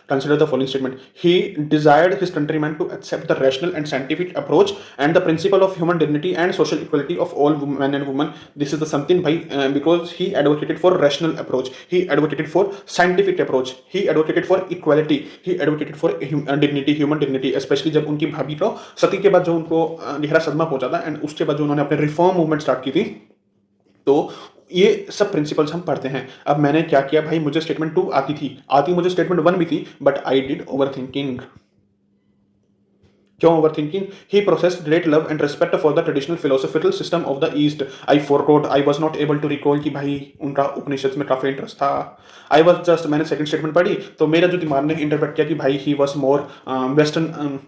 Consider the following statement. He desired his countrymen to accept the rational and scientific approach and the principle of human dignity and social equality of all men and women. This is the something by because he advocated for rational approach, he advocated for scientific approach, he advocated for equality, he advocated for dignity, human dignity, especially जब उनकी भाभी को सती के बाद जो उनको गहरा सदमा पहुंचा था एंड उसके बाद जो उन्होंने अपने रिफॉर्म मूवमेंट स्टार्ट की थी, तो ये सब प्रिंसिपल्स हम पढ़ते हैं। अब मैंने क्या किया भाई, मुझे स्टेटमेंट 2 आती मुझे स्टेटमेंट 1 भी थी, but I did over thinking. क्यों over thinking? He processed great love and respect for the traditional philosophical system of the East. I forgot, I was not able to recall कि भाई उनका उपनिषद में काफी इंटरेस्ट था। I was just, मैंने second statement पढ़ी तो मेरा जो दिमाग ने इंटरप्रेट किया कि भाई ही वाज मोर वेस्टर्न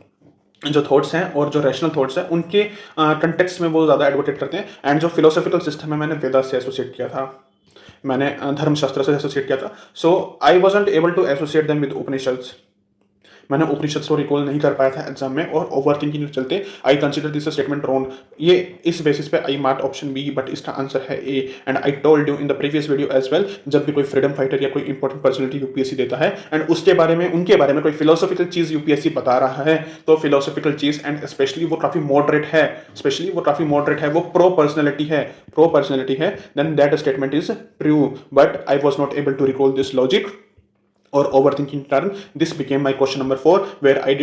जो थॉट्स हैं और जो रैशनल थॉट्स हैं उनके कंटेक्स्ट में वो ज़्यादा एडवोकेट करते हैं। एंड जो फिलोसॉफिकल सिस्टम है मैंने वेदास से एसोसिएट किया था, मैंने धर्मशास्त्र से एसोसिएट किया था। So I wasn't able to associate them with Upanishads. मैंने उपनिषद को रिकॉल नहीं कर पाया था एग्जाम में, और ओवर थिंकिंग के चलते I consider this statement wrong. ये इस बेसिस पे I mark option B, but इसका आंसर है A. And I told you in the previous video as well, जब भी कोई फ्रीडम फाइटर या कोई इंपॉर्टेंट पर्सनैलिटी यूपीएससी देता है एंड उसके बारे में उनके बारे में कोई फिलोसॉफिकल चीज यूपीएससी बता रहा है, तो फिलोसॉफिकल चीज एंड स्पेशली वो काफी मॉडरेट है, स्पेशली वो काफी मॉडरेट है, वो प्रो पर्सनैलिटी है, then that statement is true. But I was not able to recall this logic or overthinking turn. This became my question number 4 where I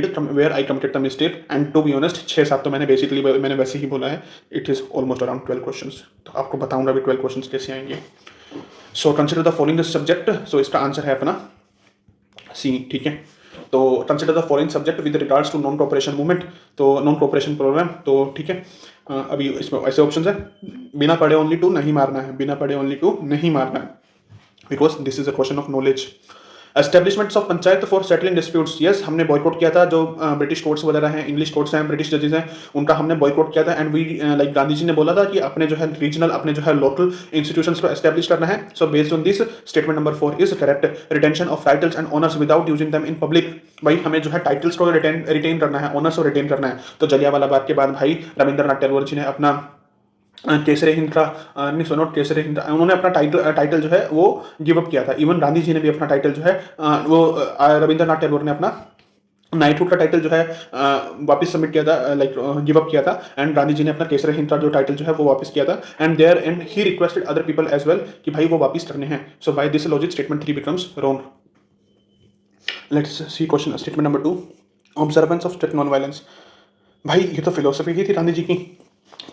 committed the mistake, and to be honest 6-7 तो मैंने वैसे ही बोला है। It is almost around 12 questions, तो आपको बताऊंगा भी 12 questions कैसे आएंगे। So consider the following subject, so इसका आंसर है अपना C, ठीक है। तो consider the following subject with regards to non cooperation movement, तो non cooperation program, तो ठीक है। अभी इसमें ऐसे ऑप्शंस है, बिना पढ़े only 2 नहीं मारना है, बिना पढ़े only 2 नहीं मारना है, because this is a question of knowledge। Establishments of panchayat for settling disputes, yes हमने बॉयकॉट किया था। जो ब्रिटिश कोर्ट्स वगैरह हैं, इंग्लिश कोर्ट्स हैं, ब्रिटिश जजेस हैं, उनका हमने बॉयकॉट किया था। And we like Gandhi ji ने बोला था कि अपने जो है रीजनल, अपने जो है लोकल इंस्टीट्यूशंस को एस्टेब्लिश करना है। सो based on this statement number 4 is correct. Retention of titles and honours without using them in public, भाई हमें जो है टाइटल्स को रिटेन करना है, ऑनर्स को रिटेन करना है। तो जलियांवाला बाग के बाद भाई रविंद्रनाथ टैगोर जी ने अपना केसरे हिंद का नहीं सो नॉट केसरे हिंद, उन्होंने अपना टाइटल जो है वो गिव अप किया था। इवन गांधी जी ने भी अपना टाइटल जो है वो रविंद्रनाथ टैगोर ने अपना नाइटहुड का टाइटल जो है वापस सबमिट किया था, लाइक गिव अप किया था। एंड गांधी जी ने अपना केसरे हिंद का जो टाइटल जो है वो वापस किया था। And there and he requested other people as well कि भाई वो वापस करने हैं। So by this logic statement 3 becomes wrong. Let's see question statement number 2, observance of strict non violence. भाई ये तो फिलोसफी ही थी गांधी जी की,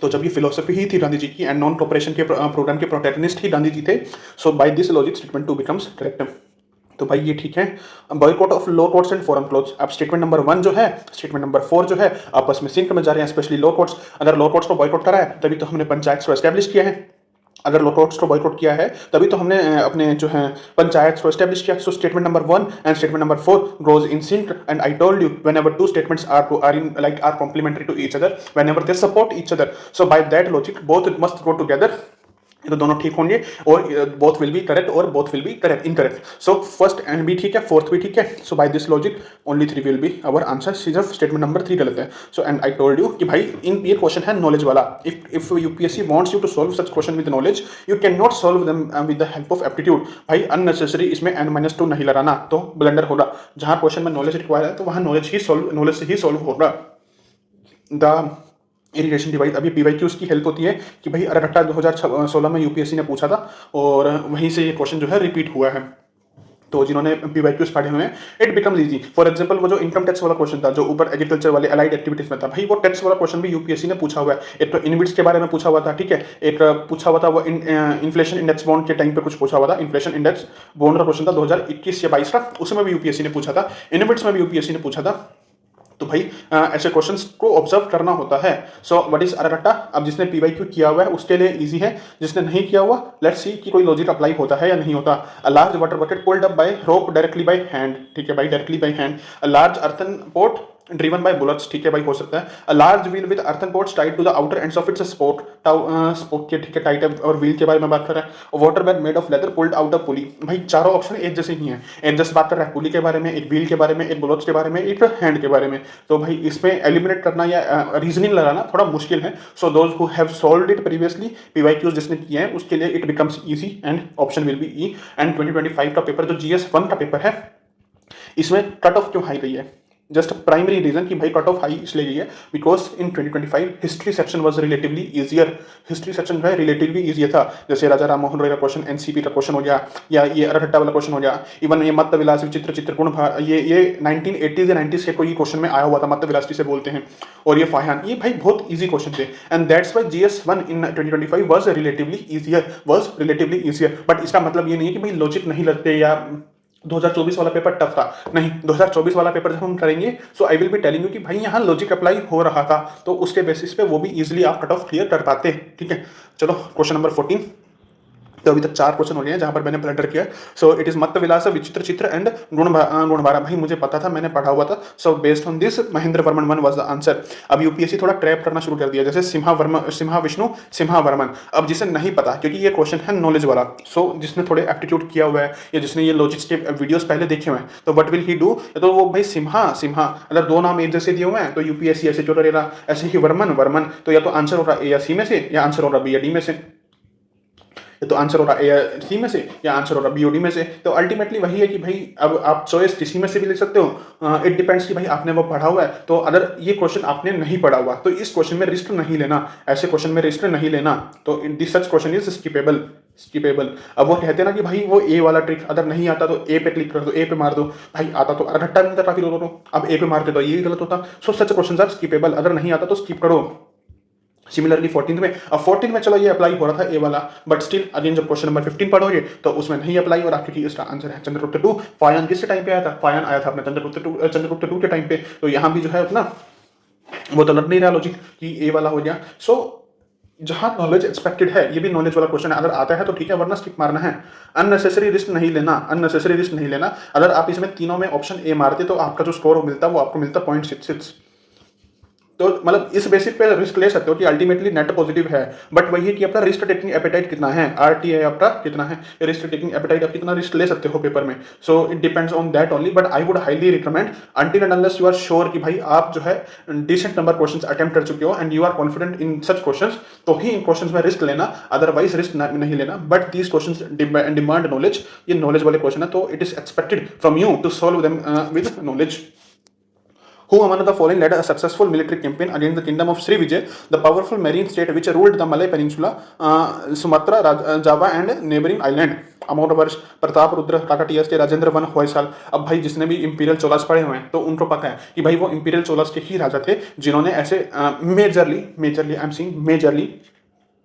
तो जब ये फिलोसफी ही थी गांधी जी की एंड नॉन कॉपरेशन के प्रोग्राम के प्रोटैगनिस्ट ही गांधी जी थे, so by this logic statement 2 becomes correct. तो भाई ये ठीक है। Boycott of law courts and foreign clothes, अब स्टेटमेंट नंबर 1 जो है, स्टेटमेंट नंबर 4 जो है आपस में सिंक में जा रहे हैं, स्पेशली लो कोर्ट्स। अगर लो कोर्ट्स को बॉयकॉट करा है तभी तो हमने पंचायत को एस्टेब्लिश किया है, अगर लो कोर्ट्स को बॉयकॉट किया है तभी तो हमने अपने जो है पंचायत को एस्टेब्लिश किया। So statement number 1 and statement number 4 goes in sync, and I told you whenever two statements are complementary to each other, whenever they support each other, so by that logic both must go together. ये तो दोनों ठीक होंगे और both will be correct और both will be correct incorrect. So first and भी ठीक है, फोर्थ भी ठीक है। So by this logic only 3 will be our answer. सिर्फ स्टेटमेंट नंबर 3 गलत है। So and I told you कि भाई ये क्वेश्चन है नॉलेज वाला। If UPSC wants you to solve such question with knowledge, you can not solve them with the help of aptitude. भाई unnecessary इसमें n-2 नहीं लगाना, तो ब्लंडर होगा। जहां क्वेश्चन में नॉलेज रिक्वायर है तो वहां नॉलेज से ही सॉल्व होगा। द इरिगेशन डिवाइस, अभी पीवाईक्यूज की हेल्प होती है कि भाई अरगट्टा 2016 में यूपीएससी ने पूछा था और वहीं से ये क्वेश्चन जो है रिपीट हुआ है। तो जिन्होंने पीवाईक्यूज पढ़े हुए हैं it becomes easy. For example वो जो इनकम टैक्स वाला क्वेश्चन था जो ऊपर एग्रीकल्चर वाले अलाइड एक्टिविटीज में था, भाई वो टैक्स वाला क्वेश्चन भी यूपीएससी ने पूछा हुआ है। एक तो इनविट्स के बारे में पूछा हुआ था, ठीक है, एक पूछा हुआ था वो इन्फ्लेशन इंडेक्स बॉन्ड के टाइम पे कुछ पूछा हुआ था। इन्फ्लेशन इंडेक्स बॉन्ड का क्वेश्चन था 2021 या 22 का, उसमें भी यूपीएससी ने पूछा था। इनविट्स में भी यूपीएससी ने पूछा था। तो भाई ऐसे क्वेश्चंस को ऑब्जर्व करना होता है। सो व्हाट इज अरगट्टा? अब जिसने पीवाईक्यू किया हुआ है उसके लिए इजी है, जिसने नहीं किया हुआ लेट्स सी कि कोई लॉजिक अप्लाई होता है या नहीं होता। A large water bucket pulled up by rope directly by hand, ठीक है भाई, directly by hand. A large earthen pot driven by bullocks, ठीक है भाई, हो सकता है। A large wheel with earthen pots tied to the outer ends of its spoke, spoke के, ठीक है, टाइट है, और व्हील के बारे में बात कर रहा है। Water bag made of leather pulled out of pulley, भाई चारों ऑप्शन एक जैसे ही हैं। एक जैसे बात कर रहा है पुली के बारे में, एक व्हील के बारे में, एक बुलेट्स के बारे में, एक हैंड के बारे में। तो भाई इसमें एलिमिनेट करना या रीजनिंग लगाना थोड़ा मुश्किल है। So those who have solved it previously, PYQs जिसने किए हैं उसके लिए it becomes easy and option will be E. And 2025 का पेपर जो GS1 का पेपर है, इसमें कट ऑफ क्यों हाई रही है? जस्ट प्राइमरी रीजन कि भाई कट ऑफ हाई इसलिए गई है because in 2025 history section was relatively easier. History section जो है रिलेटिवली इजियर था। जैसे राजा राम मोहन रॉय का क्वेश्चन एनसीपी का क्वेश्चन हो गया, या ये अरहट्टा वाला क्वेश्चन हो गया, इवन ये मत्त विलास विचित्र चित्रकूट, ये 1980s या 90s के कोई क्वेश्चन में आया हुआ था, मत्त विलास से बोलते हैं। और ये फाहियान, ये भाई बहुत इजी क्वेश्चन थे, and that's why GS1 in 2025 was relatively easier. But इसका मतलब ये नहीं है कि भाई लॉजिक नहीं लगते या 2024 वाला पेपर टफ था, नहीं। 2024 वाला पेपर जब हम करेंगे so I will be telling you कि भाई यहाँ लॉजिक अप्लाई हो रहा था, तो उसके बेसिस पे वो भी इजीली आप कट ऑफ क्लियर कर पाते हैं, ठीक है। चलो क्वेश्चन नंबर 14। तो अभी तक 4 क्वेश्चन हो गए हैं जहां पर मैंने ब्लडर किया। सो इट इज मत्त विलास विचित्र चित्र एंड गुणभारा, भाई मुझे पता था, मैंने पढ़ा हुआ था। सो based on this Mahendra Varman 1 was the answer. अब यूपीएससी थोड़ा ट्रैप करना शुरू कर दिया, जैसे सिम्हा विष्णु सिम्हा वर्मन। अब जिसे नहीं पता, क्योंकि ये क्वेश्चन है नॉलेज वाला, सो जिसने थोड़े एप्टीट्यूड किया हुआ है या जिसने ये लॉजिक्स के वीडियोस पहले देखे हुए हैं, तो व्हाट विल ही डू? तो वो भाई सिम्हा अगर 2 नाम एक जैसे दिए हुए हैं तो यूपीएससी ऐसे जो रहेगा, ऐसे ही वर्मन, तो या तो आंसर होगा ए या सी में से, या आंसर होगा बी या डी में से। तो आंसर हो रहा है सी में से या आंसर हो रहा है BOD में से। तो अल्टीमेटली वही है कि भाई अब आप चॉइस किसी में से भी ले सकते हो। इट डिपेंड्स कि भाई आपने वो पढ़ा हुआ है। तो अगर ये क्वेश्चन आपने नहीं पढ़ा हुआ तो इस क्वेश्चन में रिस्क नहीं लेना, ऐसे क्वेश्चन में रिस्क नहीं लेना। तो this such question is skippable. अब वो कहते हैं ना कि भाई वो ए वाला ट्रिक, अगर नहीं आता तो ए पे क्लिक कर दो, ए पे मार दो। भाई आता तो अरघट्टा मिलता काफी लोगों को, अब ए पे मारते तो ये गलत होता। सो सच क्वेश्चन आर स्किपेबल, अगर नहीं आता तो स्किप करो। सिमिलरली 14th में, अब 14th में चलो ये अप्लाई हो रहा था ए वाला, बट स्टिल अगेन जब क्वेश्चन नंबर 15 पढ़ोगे तो उसमें नहीं अप्लाई हो रहा, क्योंकि इसका आंसर है चंद्रगुप्त 2। फायन किस टाइम पे आया था? फायन आया था अपने चंद्रगुप्त 2 के टाइम पे। तो यहाँ भी जो है अपना वो तो लग नहीं रहा लॉजिक कि ए वाला हो गया। सो जहां नॉलेज एक्सपेक्टेड है, ये भी नॉलेज वाला क्वेश्चन है, अगर आता है तो ठीक है, वरना स्किप मारना है। अननेसेसरी रिस्क नहीं लेना। अगर आप इसमें तीनों में ऑप्शन ए मारते तो आपका जो स्कोर मिलता वो आपको मिलता 0.66। तो मतलब इस बेसिस पे रिस्क ले सकते हो कि अल्टीमेटली नेट पॉजिटिव है, बट वही है कि अपना रिस्क टेकिंग एपेटाइट कितना है, RTA आपका कितना है, रिस्क टेकिंग एपेटाइट आप कितना रिस्क ले सकते हो पेपर में। So it depends on that only, but I would highly recommend until and unless you are sure कि भाई आप जो है डिसेंट नंबर क्वेश्चंस अटेम्प्ट कर चुके हो and you are confident in such questions, तो ही इन क्वेश्चंस में रिस्क लेना, अदरवाइज रिस्क नहीं लेना। But these questions demand knowledge, ये नॉलेज वाले क्वेश्चन है, तो it is expected from you to solve them with knowledge. Who among the following led a successful military campaign against the kingdom of Srivijay, the powerful marine state which ruled the Malay Peninsula, Sumatra, Java and neighboring island? अमोट वर्ष, प्रताप रुद्र काकटियास के, Rajendra one Hoysala. अब भाई जिसने भी imperial Cholas पढ़े हुए हैं तो उनको पता है कि भाई वो इंपीरियल चोलास के ही राजा थे जिन्होंने ऐसे majorly I am saying majorly,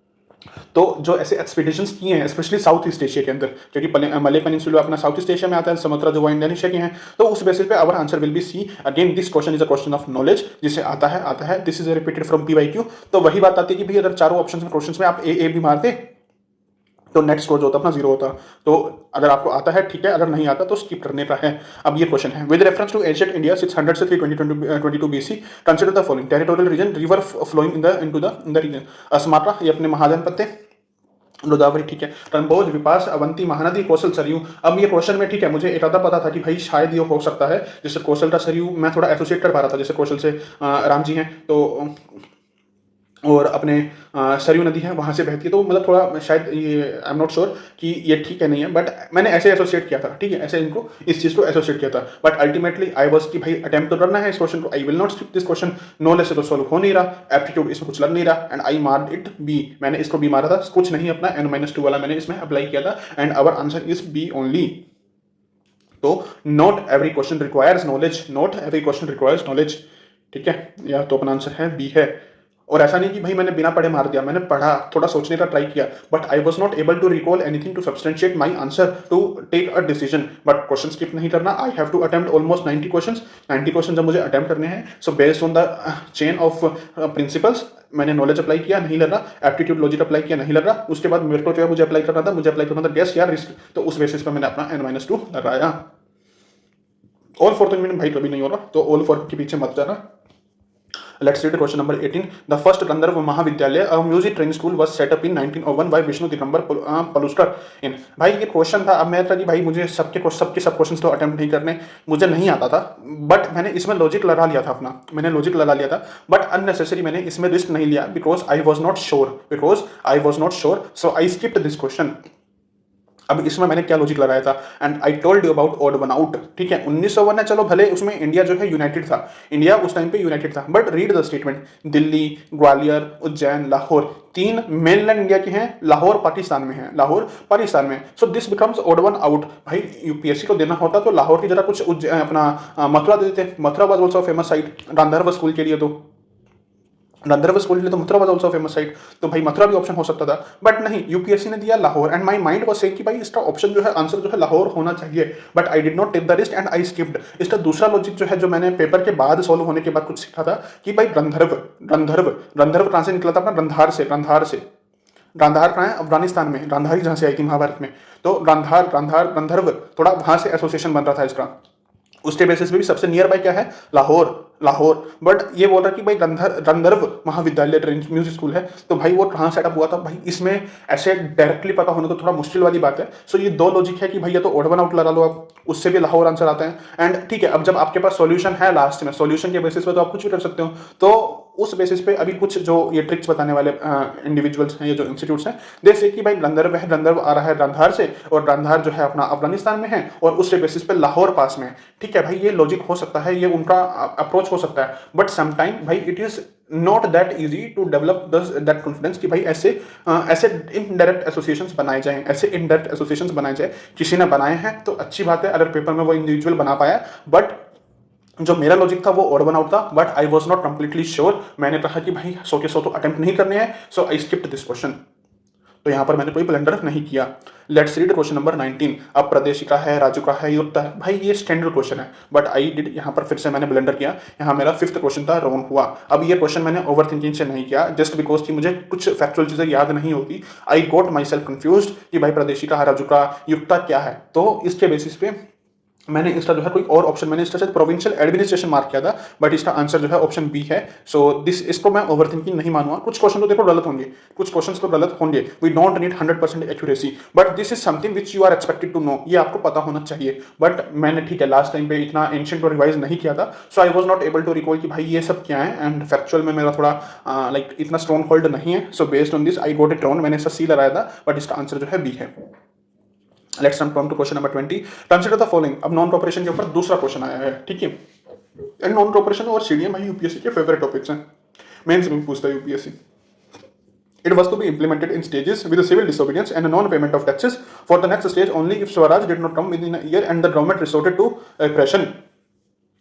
तो जो ऐसे एक्सपीडिशंस किए हैं स्पेशली साउथ ईस्ट एशिया के अंदर, क्योंकि मलय पेनिनसुला अपना साउथ ईस्ट एशिया में आता है, समुद्र जो वो इंडोनेशिया के हैं, तो उस बेसिस पे our answer will be C. Again this question is a question of knowledge, जिसे आता है, this is repeated from PYQ। तो वही बात आती है कि भाई अगर चारों ऑप्शंस में क्वेश्चंस में आप ए भी मारते तो नेट स्कोर जो होता अपना 0 होता। तो अगर आपको आता है ठीक है, अगर नहीं आता तो स्किप करने का है। अब ये क्वेश्चन है, with reference to ancient India 600 से 322 BC, consider the following territorial region river flowing into the region. अस्माता ये अपने महाजनपद थे, गोदावरी ठीक है, कम्बोज, विपास, अवंती, महानदी, कौशल, सरयू। अब ये क्वेश्चन में ठीक है मुझे एक आधा पता था कि भाई शायद ये हो सकता है, जैसे कौशल का सरयू मैं थोड़ा एसोसिएट कर पा रहा था, जैसे कौशल से राम जी हैं तो, और अपने सरयू नदी है वहाँ से बहती है, तो मतलब थोड़ा शायद ये आई एम नॉट श्योर कि ये ठीक है नहीं है, बट मैंने ऐसे एसोसिएट किया था, ठीक है, ऐसे इनको इस चीज़ को एसोसिएट किया था। बट अल्टीमेटली आई वाज कि भाई अटेम्प्ट तो करना है इस क्वेश्चन को, I will not skip this question. Knowledge से तो सॉल्व हो नहीं रहा, एप्टीट्यूड इसमें कुछ लग नहीं रहा, and I MARD it be, मैंने इसको बी मारा था, कुछ नहीं अपना N-2 वाला मैंने इसमें अप्लाई किया था, and our answer is B only. तो not every question requires knowledge, ठीक है, या तो अपना आंसर है बी है। और ऐसा नहीं कि भाई मैंने बिना पढ़े मार दिया, मैंने पढ़ा, थोड़ा सोचने का ट्राई किया, but I was not able to recall anything to substantiate my answer to take a decision. But question skip नहीं करना, I have to attempt almost 90 question जब मुझे अटेम्प्ट करने हैं। So based on the chain of principles मैंने knowledge apply किया, नहीं लग रहा, एप्टीट्यूड लॉजिक अप्लाई किया, नहीं लग रहा, उसके बाद मेरे को जो है मुझे अप्लाई करना था गेस या रिस्क, तो उस बेसिस पर मैंने अपना N-2 लगाया। ऑल फॉर तो भाई कभी नहीं हो रहा, तो ऑल फॉर के पीछे मत जाना। Let's read question number 18. The first Gandharva Mahavidyalaya, a music training school, was set up in 1901 by Vishnu Digambar Paluskar in। भाई ये क्वेश्चन था, अब मैं था कि भाई मुझे सबके सब क्वेश्चंस तो अटेम्प्ट नहीं करने, मुझे नहीं आता था, बट मैंने इसमें लॉजिक लगा लिया था अपना, मैंने लॉजिक लगा लिया था, बट अननेसेसरी मैंने इसमें रिस्क नहीं लिया, because I was not sure, so I skipped this question. अब इसमें मैंने क्या लॉजिक लगाया था, and I told you about odd one out, ठीक है। 1901 है, चलो भले उसमें इंडिया जो है यूनाइटेड था, इंडिया उस टाइम पे यूनाइटेड था, but read the statement, Delhi, Gwalior, Ujjain, Lahore, तीन मेनलैंड इंडिया के हैं, लाहौर पाकिस्तान में है, लाहौर पाकिस्तान में, so this becomes odd one out. भाई यूपीएससी को देना होता तो लाहौर की जगह कुछ अपना मथुरा दे देते, Mathura was also famous site Gandhara school के लिए, तो गांधरवा स्कूल के लिए तो Mathura was also famous site, तो भाई मथुरा भी ऑप्शन हो सकता था, बट नहीं, यूपीएससी ने दिया Lahore, and my mind was saying कि भाई इसका ऑप्शन जो है, आंसर जो है लाहौर होना चाहिए, but I did not take the risk and I skipped. इसका दूसरा लॉजिक जो है, जो मैंने पेपर के बाद सॉल्व होने के बाद कुछ सीखा था कि भाई रंधर्व कहां से निकला था अपना, गांधार कहाँ है, अफगानिस्तान में, गांधारी जहां से आई थी महाभारत में, तो रंधर्व थोड़ा वहां से एसोसिएशन बन रहा था इसका, उसके बेसिस पे भी सबसे नियर बाय क्या है, लाहौर। बट ये बोल रहा कि भाई गंधर्व महाविद्यालय ट्रेनिंग म्यूजिक स्कूल है, तो भाई वो कहाँ सेटअप हुआ था, भाई इसमें ऐसे डायरेक्टली पता होना तो थोड़ा मुश्किल वाली बात है। सो ये दो लॉजिक है कि भाई या तो ऑड वन आउट लगा लो आप, उससे भी लाहौर आंसर आता है, एंड ठीक है, अब जब आपके पास सॉल्यूशन है लास्ट में, सॉल्यूशन के बेसिस पे तो आप कुछ भी कर सकते हो, तो उस बेसिस पे अभी कुछ जो ये ट्रिक्स बताने वाले इंडिविजुअल्स हैं, ये जो इंस्टीट्यूट्स हैं, जैसे कि भाई गंधर्व आ रहा है गांधार से, और गांधार जो है अपना अफगानिस्तान में है, और उसके बेसिस पे लाहौर पास में है, ठीक है भाई, ये लॉजिक हो सकता है, ये उनका अप्रोच हो सकता है, बट समटाइम भाई it is not that easy to develop that confidence कि भाई ऐसे इनडायरेक्ट एसोसिएशंस बनाए जाए, किसी ने बनाए हैं तो अच्छी बात है, अगर पेपर में वो इंडिविजुअल बना पाया, बट जो मेरा लॉजिक था वो ऑड वन आउट था, but I was not completely sure, मैंने कहा कि भाई 100 के 100 तो अटेम्प्ट नहीं करने हैं, so I skipped this question, तो यहाँ पर मैंने कोई ब्लंडर नहीं किया। Let's read question number 19। अब प्रदेशिका है, राज्य का है, युक्त है, भाई ये स्टैंडर्ड क्वेश्चन है, बट आई डिड, यहाँ पर फिर से मैंने ब्लंडर किया, यहाँ मेरा 5th क्वेश्चन था, रॉन्ग हुआ। अब ये क्वेश्चन मैंने ओवर थिंकिंग से नहीं किया, जस्ट बिकॉज कि मुझे कुछ फैक्चुअल चीजें याद नहीं होती, I got my self confuse कि भाई प्रदेशिका है, राज्य का, युक्ता क्या है, तो इसके बेसिस पे मैंने इसका जो है कोई और ऑप्शन, मैंने इसका शायद प्रोविंशियल एडमिनिस्ट्रेशन मार्क किया था, बट इसका आंसर जो है ऑप्शन बी है। सो इसको मैं ओवर थिंकिंग नहीं मानूंगा, कुछ क्वेश्चन तो देखो गलत होंगे, we don't need 100% accuracy, but this is something which you are expected to know, ये आपको पता होना चाहिए, बट मैंने ठीक है लास्ट टाइम पे इतना एंशिएंट और रिवाइज नहीं किया था, so I was not able to recall कि भाई ये सब क्या है, एंड फैक्चुअल में मेरा थोड़ा लाइक इतना स्ट्रॉन्ग होल्ड नहीं है, सो based on this I got it wrong, मैंने इसका सी लगाया था, बट इसका आंसर जो है बी है। Let's come to question number 20। Consider the following. अब नॉन कॉपरेशन के ऊपर दूसरा क्वेश्चन आया है, ठीक है, एंड नॉन कॉपरेशन और सीडीएम भाई यूपीएससी के फेवरेट टॉपिक्स हैं, मेंस में पूछता है UPSC. It was to be implemented in stages with a civil disobedience and a non-payment of taxes for the next stage only if Swaraj did not come within a year and the government resorted to repression।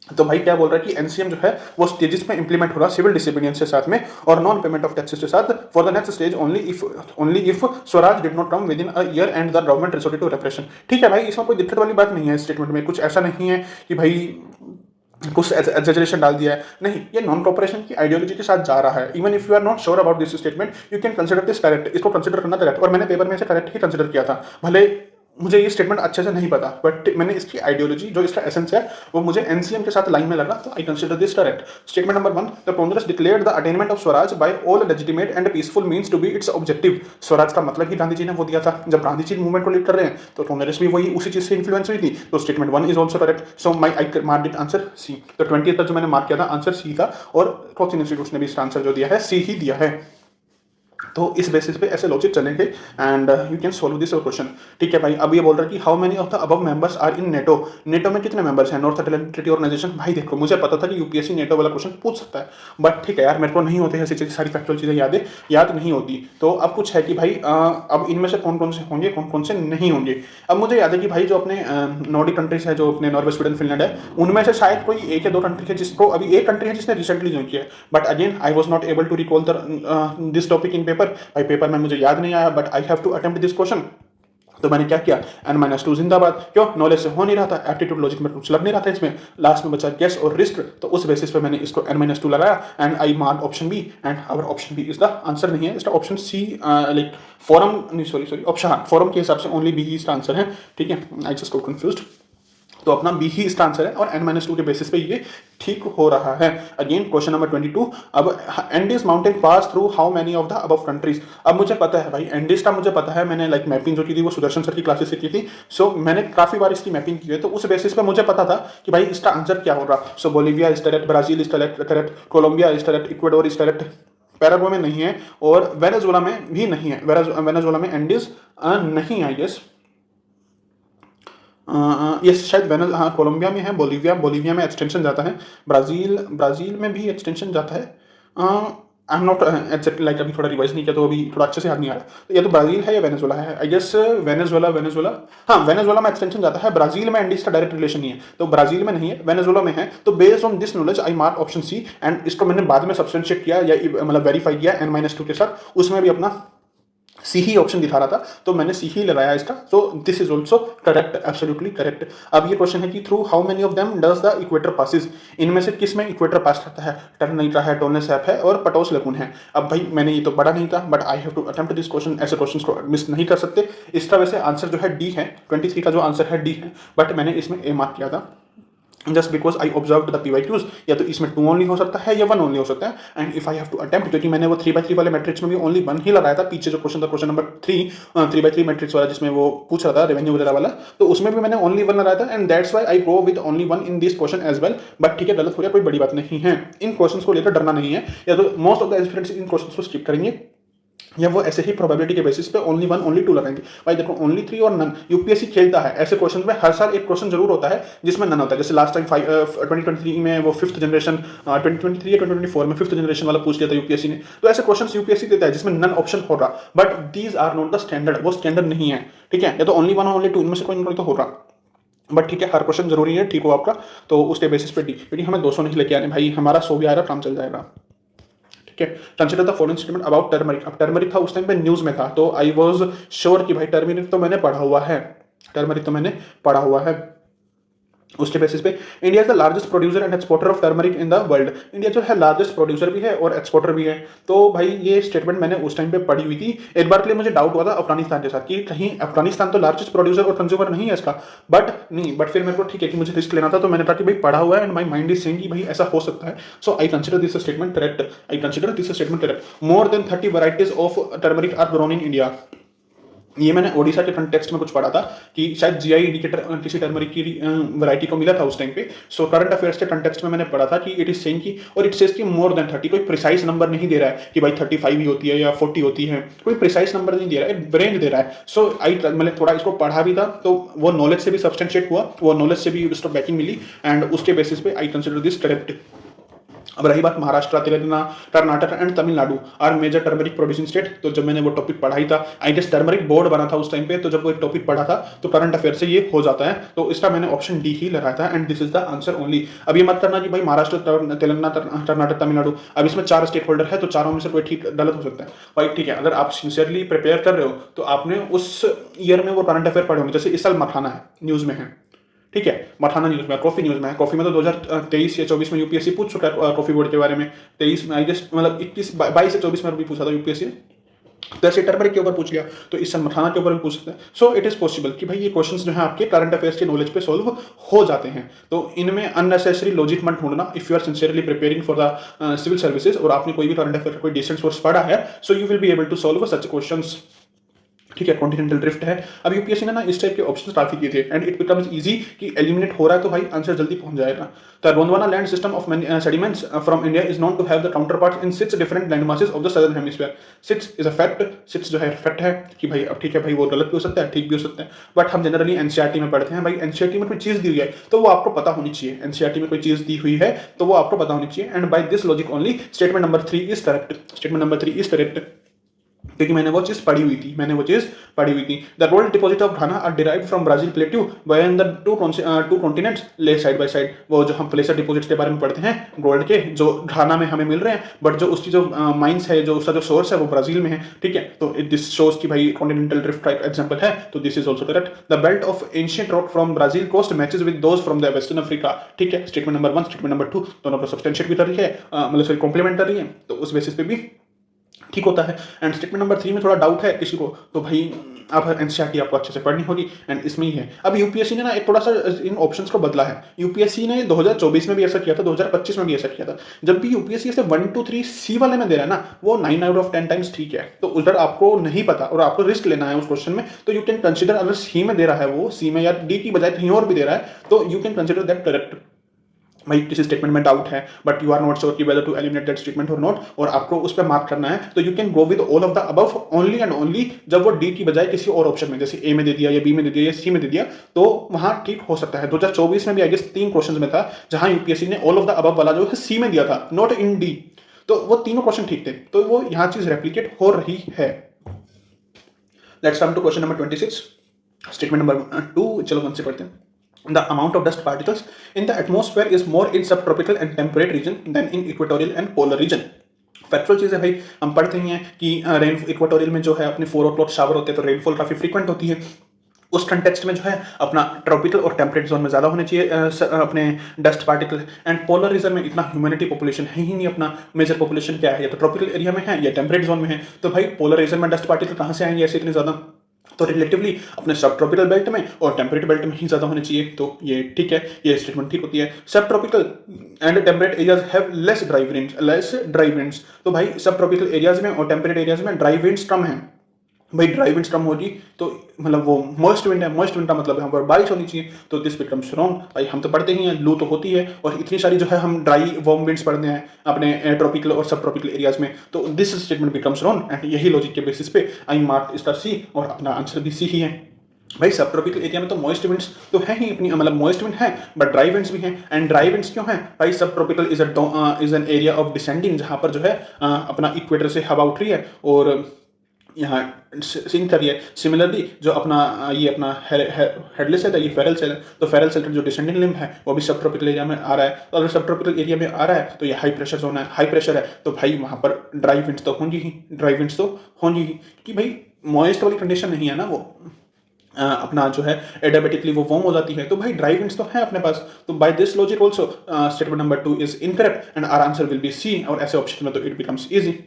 तो भाई क्या बोल रहा है कि NCM जो है वो स्टेजेस में इंप्लीमेंट हो रहा है सिविल डिसोबीडियंस के साथ में और नॉन पेमेंट ऑफ टैक्सेस के साथ for the next stage only if Swaraj did not come within a year and the government resorted to repression. ठीक है भाई, इसमें कोई दिक्कत वाली बात नहीं है, स्टेटमेंट में कुछ ऐसा नहीं है कि भाई कुछ एग्जैजरेशन डाल दिया है, नहीं, ये नॉन कॉपरेशन की आइडियोलॉजी के साथ जा रहा है। Even if you are not sure about this statement you can consider this correct, इसको कंसिडर करना करेक्ट, और मैंने पेपर में से करेक्ट ही कंसिडर किया था, भले मुझे ये स्टेटमेंट अच्छे से नहीं पता, बट मैंने इसकी आइडियोलॉजी जो इसका एसेंस है वो मुझे एनसीएम के साथ लाइन में लगा, तो I consider this correct. Statement number 1, the Congress declared the attainment of Swaraj by all legitimate and peaceful means to be its objective. Swaraj का मतलब ही गांधी जी ने वो दिया था, जब गांधी जी मूवमेंट को लीड कर रहे हैं तो कांग्रेस भी वही उसी चीज से इन्फ्लुएंस हुई थी, तो statement 1 is also correct. So I mark it answer C. तो 20 तक जो मैंने मार्क किया था आंसर सी था, और कोचिंग इंस्टीट्यूट ने भी इसका आंसर जो दिया है सी ही दिया है, तो इस बेसिस पे ऐसे लॉजिक चलेंगे and you can solve this question. ठीक है भाई, अब ये बोल रहा है कि how many of the above members are in NATO. NATO में कितने मेंबर्स हैं, नॉर्थ अटलांटिक ट्रीटी ऑर्गेनाइजेशन। भाई देखो, मुझे पता था कि यूपीएससी नेटो वाला क्वेश्चन पूछ सकता है, बट ठीक है यार, मेरे को नहीं होते ऐसी चीज़ें, सारी फैक्चुअल चीज़ें याद नहीं होती, तो अब कुछ है कि भाई अब इनमें से कौन कौन से होंगे, कौन कौन से नहीं होंगे। अब मुझे याद है कि भाई जो अपने नॉर्डिक कंट्रीज है, जो अपने नॉर्वे, स्वीडन, फिनलैंड है, उनमें से शायद कोई एक या दो कंट्री है जिसको, अभी एक कंट्री है जिसने रिसेंटली ज्वाइन किया है, but again I was not able to recall this topic in paper. भाई पेपर में मुझे याद नहीं आया, but I have to attempt this question, तो मैंने क्या किया, n-2 जिंदाबाद। क्यों, नॉलेज से हो नहीं रहा था, एप्टीट्यूड लॉजिक में कुछ लग नहीं रहा था, इसमें लास्ट में बचा गेस और रिस्क, तो उस बेसिस पे मैंने इसको n-2 लगाया and I mark option B, and our option B is the answer नहीं है, इसका ऑप्शन सी लाइक फॉरम नहीं, सॉरी ऑप्शन, हाँ, फॉरम के हिसाब से ओनली बी ही इसका आंसर है। ठीक है, आई जस्ट गॉट कंफ्यूज्ड। तो अपना बी ही इसका आंसर है और n-2 के बेसिस पे ये ठीक हो रहा है। अगेन क्वेश्चन नंबर 22, अब Andes mountain pass through how many of the above countries. अब मुझे पता है भाई एंडीज का, मुझे पता है, मैंने लाइक मैपिंग जो की थी वो सुदर्शन सर की क्लासेस से की थी। सो मैंने काफी बार इसकी मैपिंग की है, तो उस बेसिस पे मुझे पता था कि भाई इसका आंसर क्या होगा। सो Bolivia is correct, Brazil is correct, Colombia is correct, Ecuador is correct, Paraguay में नहीं है और वेनेजुएला में भी नहीं है। वेनेजुएला में एंडीज नहीं आई गेस, ये शायद हाँ कोलंबिया में है, बोलीविया में एक्सटेंशन जाता है, ब्राजील में भी एक्सटेंशन जाता है। आई एम नॉट एग्जैक्टली लाइक, अभी थोड़ा रिवाइज नहीं किया तो अभी थोड़ा अच्छे से याद नहीं आ रहा। तो ये तो ब्राजील है या वेनेजुएला है, आई गेस वेनेजुएला। हाँ वेनेजुएला में एक्सटेंशन जाता है, ब्राजील में एंडीज का डायरेक्ट रिलेशन नहीं है, तो ब्राजील में नहीं है, वेनेजुएला में है। तो based on this knowledge I mark option C, and इसको मैंने बाद में सब्सटेंशिएट किया या मतलब वेरीफाई किया n-2 के साथ, उसमें भी अपना सी ही ऑप्शन दिखा रहा था, तो मैंने सी ही लगाया इसका। तो this is also correct, absolutely correct. अब ये क्वेश्चन है कि through how many of them does the equator passes, इनमें से किस में इक्वेटर पास करता है। टर्नईटा है, टोनले सैप है और पटोस लगून है। अब भाई मैंने ये तो पढ़ा नहीं था, but I have to attempt this question, ऐसे क्वेश्चन को मिस नहीं कर सकते। इसका वैसे आंसर जो है डी है, 23 का जो आंसर है डी है, बट मैंने इसमें ए मार्क किया था just because I observe the PYQs। या तो इसमें 2 ओनली हो सकता है या 1 ओनली हो सकता है, and if I have to attempt, क्योंकि मैंने वो 3x3 वाले मैट्रिक्स में भी ओनली 1 ही लगाया था। पीछे जो क्वेश्चन था, क्वेश्चन नंबर 3x3 मैट्रिक्स वाला, जिसमें वो पूछ रहा था रेवेन्यू वगैरह वाला, तो उसमें भी मैंने ओनली 1 लगाया था, and that's why I go with only 1 in this question as well. But ठीक है, गलत हो गया, कोई बड़ी बात नहीं है। इन क्वेश्चन को लेकर डरना नहीं है, या तो most of the aspirants in question को स्किप करेंगे, या वो ऐसे ही प्रोबेबिलिटी के बेसिस पे ओनली 1 ओनली 2 लगाएंगे। भाई देखो ओनली 3 और नन, यूपीएससी खेलता है ऐसे क्वेश्चन में। हर साल एक क्वेश्चन जरूर होता है जिसमें नन होता है, जैसे लास्ट टाइम 2023 में वो 5th जनरेशन, 2023 या 2024 में 5th जनरेशन वाला पूछ लिया था यूपीएससी ने। तो ऐसे क्वेश्चन यूपीएससी देता है जिसमें नन ऑप्शन होगा, but these are not the standard, वो स्टैंडर्ड नहीं है। ठीक है, या तो ओनली 1 ओनली 2 इनमें से कोई ना कोई तो होगा, बट ठीक है हर क्वेश्चन जरूरी है ठीक हो आपका, तो उसके बेसिस पे डी। क्योंकि हमें 200 नहीं लेके आने भाई, हमारा 100 भी आएगा, काम चल जाएगा। ठीक है, consider the following statement about turmeric. अब टर्मरिक था उस टाइम पे न्यूज में था, तो आई वाज श्योर कि भाई टर्मरिक तो मैंने पढ़ा हुआ है, टर्मरिक तो मैंने पढ़ा हुआ है। उसके बेसिस पे India is the largest producer and exporter of turmeric in the world. India जो है लार्जेस्ट प्रोड्यूसर भी है और एक्सपोर्टर भी है। तो भाई ये स्टेटमेंट मैंने उस टाइम पे पढ़ी हुई थी। एक बार के लिए मुझे डाउट हुआ था अफगानिस्तान के साथ कि कहीं अफगानिस्तान तो लार्जेस्ट प्रोड्यूसर और कंज्यूमर नहीं है इसका, बट नहीं, बट फिर मेरे को ठीक है कि मुझे रिस्क लेना था, तो मैंने कहा कि भाई पढ़ा हुआ है and my mind is saying कि भाई ऐसा हो सकता है। So I consider this statement correct, I consider this statement correct. More than 30 varieties of turmeric are grown in India. ये मैंने ओडिशा के कंटेक्स्ट में कुछ पढ़ा था कि शायद जीआई इंडिकेटर किसी टर्मरिक की वैरायटी को मिला था उस टाइम पे। सो करंट अफेयर्स के कंटेक्स्ट में मैंने पढ़ा था कि इट इज सेइंग की, और इट सेज कि मोर देन 30, कोई प्रिसाइज नंबर नहीं दे रहा है कि भाई 35 ही होती है या 40 होती है, कोई प्रिसाइज नंबर नहीं दे रहा है, रेंज दे रहा है। सो आई मैंने थोड़ा इसको पढ़ा भी था, तो वो नॉलेज से भी सब्सटेंशिएट हुआ, वो नॉलेज से भी उसको बैकिंग मिली, एंड उसके बेसिस पे आई कंसिडर दिस करेक्ट। अब रही बात Maharashtra, Telangana, Karnataka and Tamil Nadu are major turmeric producing state. तो जब मैंने वो टॉपिक पढ़ाई था, आई गेस टर्मरिक बोर्ड बना था उस टाइम पे, तो जब वो एक टॉपिक पढ़ा था तो करंट अफेयर से ये हो जाता है, तो इसका मैंने ऑप्शन डी ही लगाया था, and this is the answer only. अब ये मत करना कि भाई महाराष्ट्र, तेलंगाना, कर्नाटक, तमिलनाडु, अब इसमें 4 स्टेक होल्डर है, तो चारों में से कोई ठीक गलत हो सकता है। भाई ठीक है, अगर आप सिंसियरली प्रिपेयर कर रहे हो तो आपने उस ईयर में वो करंट अफेयर पढ़े होंगे। जैसे इस साल मखाना है, न्यूज में है, ठीक है, मठाना न्यूज में, कॉफी न्यूज में है। कॉफी में तो 2023 या 24 में यूपीएससी पूछ चुका है कॉफी बोर्ड के बारे में। 23 में आई गेस, मतलब 22 या 24 में भी पूछा था यूपीएससी, तो ऐसे टर्मरिक के ऊपर पूछ लिया, तो इस साल मखाना के ऊपर भी पूछ सकते हैं। सो इट इज पॉसिबल कि भाई ये क्वेश्चंस जो है आपके करंट अफेयर्स के नॉलेज पे सॉल्व हो जाते हैं। तो इनमें अननेसेसरी लॉजिक मत ढूंढना। If you are sincerely preparing for the civil services और आपने कोई भी करंट अफेयर कोई डिसेंट सोर्स पढ़ा है, so you will be able to solve such questions. ठीक है, कॉन्टिनेंटल ड्रिफ्ट है। अब यूपीएससी ने ना इस टाइप के ऑप्शंस काफी किए थे, एंड इट बिकम्स इजी कि एलिमिनेट हो रहा है, तो भाई आंसर जल्दी पहुंच जाएगा। The Gondwana land system of sediments from India is known to have the counterpart in 6 different land masses of the southern hemisphere. 6 is a fact, 6 जो है फैक्ट है कि भाई, अब ठीक है भाई, वो गलत भी हो सकता है, ठीक भी हो सकता है, बट हम जनरली एनसीईआरटी में पढ़ते हैं। भाई एनसीईआरटी में कोई चीज दी हुई है तो वो आपको पता होनी चाहिए। एनसीईआरटी में कोई चीज दी हुई है तो वो आपको पता होनी चाहिए, and by this logic only statement number 3 is correct. Statement number 3 is correct, क्योंकि मैंने वो चीज पढ़ी हुई थी, the gold deposit of Ghana are derived from Brazil plateau when the two continents lay side by side. वो जो हम प्लेसर डिपॉजिट के बारे में पढ़ते हैं गोल्ड के, जो घाना में हमें मिल रहे हैं, बट जो उसकी जो माइंस है, जो उसका जो सोर्स है वो ब्राजील में है। ठीक है, तो दिस शोज कि भाई कॉन्टिनेंटल ड्रिफ्ट का एग्जांपल है, तो this is also correct. The belt of ancient rock from Brazil coast matches with those from the western Africa. ठीक है, स्टेटमेंट नंबर 1, स्टेटमेंट नंबर 2 दोनों को सब्सटेंशिएट भी कर रही है, मतलब सॉरी कॉम्प्लीमेंट कर रही है, तो उस बेसिस पे भी ठीक होता है। एंड स्टेटमेंट नंबर 3 में थोड़ा डाउट है किसी को, तो भाई आप एनसीईआरटी आपको अच्छे से पढ़नी होगी एंड इसमें ही है। अब यूपीएससी ने ना एक थोड़ा सा इन ऑप्शंस को बदला है। यूपीएससी ने 2024 में भी ऐसा किया था, 2025 में भी ऐसा किया था। जब भी यूपीएससी ऐसे 1 2 3 सी वाले में दे रहा है ना, वो 9 आउट ऑफ 10 टाइम्स ठीक है। तो उधर आपको नहीं पता और आपको रिस्क लेना है उस क्वेश्चन में, तो यू कैन कंसिडर, अगर सी में दे रहा है वो, सी में या डी की बजाय कहीं और भी दे रहा है, तो you can consider that correct. भाई किसी स्टेटमेंट में डाउट है but you are not sure कि whether to eliminate that statement or not, और आपको उस पर मार्क करना है, तो you can go with all of the above only and only जब वो डी की बजाय किसी और ऑप्शन में, जैसे ए में दे दिया या बी में दे दिया या सी में दे दिया, तो वहां ठीक हो सकता है। 2024 में भी आई गेस 3 क्वेश्चन में था जहां यूपीएससी ने ऑल ऑफ द अबव वाला जो है सी में दिया था, नॉट इन डी, तो वो तीनों क्वेश्चन ठीक थे, तो वो यहां चीज रेप्लीकेट हो रही है। Let's come to question number 26, statement number 2। चलो 1 से पढ़ते हैं। The amount of dust particles in the atmosphere is more in subtropical and temperate region than in equatorial and polar region. Factual चीज़ है भाई, हम पढ़ते ही हैं कि रेन इक्वाटोरियल में जो है अपने 4 o'clock शावर होते हैं, तो रेनफॉल काफ़ी फ्रीक्वेंट होती है। उस कंटेक्स्ट में जो है अपना ट्रॉपिकल और टेम्परेट जोन में ज़्यादा होने चाहिए अपने dust particle. And polar region में इतना ह्यूमैनिटी पॉपुलेशन है ही नहीं, अपना मेजर पॉपुलेशन क्या है, या तो ट्रॉपिकल एरिया में है या टेम्परेट जोन में है, तो भाई पोलर रीजन में डस्ट पार्टिकल कहाँ से आएंगे ऐसे इतने ज़्यादा, तो रिलेटिवली अपने सब ट्रॉपिकल बेल्ट में और टेम्परेट बेल्ट में ही ज्यादा होने चाहिए। तो ये ठीक है, ये स्टेटमेंट ठीक होती है। सब tropical and temperate areas have less dry winds, तो भाई सब ट्रॉपिकल एरियाज में और टेम्परेट एरियाज में ड्राई विंड्स कम है। भाई ड्राई विंड्स कम होगी तो मतलब वो मॉइस्ट विंड है, मॉइस्ट विंड का मतलब है वहाँ पर बारिश होनी चाहिए, तो दिस बिकम्स रॉन्ग। भाई हम तो पढ़ते ही हैं, लू तो होती है, और इतनी सारी जो है हम ड्राई वार्म विंड्स पढ़ते हैं अपने ट्रॉपिकल और सब ट्रॉपिकल एरियाज में, तो this statement becomes wrong. And यही लॉजिक के बेसिस पे आई मार्क इसका सी, और अपना आंसर भी सी ही है। भाई सब ट्रॉपिकल एरिया में तो मॉइस्ट विंड्स तो है ही अपनी, मतलब मॉइस्ट विंड है बट ड्राई विंड्स भी हैं। एंड ड्राई विंड्स क्यों हैं भाई, सब tropical is an area of descending, जहाँ पर जो है अपना इक्वेटर से हवा उठ रही है और यहाँ सिंक कर रही है। सिमिलरली जो अपना ये अपना हेडलेस सेल है, ये फेरल सेल है, तो फेरल सेल जो डिसेंडिंग लिम्ब है वो भी सब ट्रॉपिकल एरिया में आ रहा है। तो अगर सब ट्रॉपिकल एरिया में आ रहा है तो ये हाई प्रेशर जोन है, हाई प्रेशर है, तो भाई वहाँ पर ड्राई विंड्स तो होंगी ही, ड्राई विंड्स तो होंगी ही, कि भाई मॉइस्ट वाली कंडीशन नहीं है ना, वो अपना जो है एडाबेटिकली वो वार्म हो जाती है, तो भाई ड्राई विंड्स तो है अपने पास। तो by this logic also statement number 2 is incorrect and our answer will be C, और ऐसे ऑप्शन में तो it becomes easy.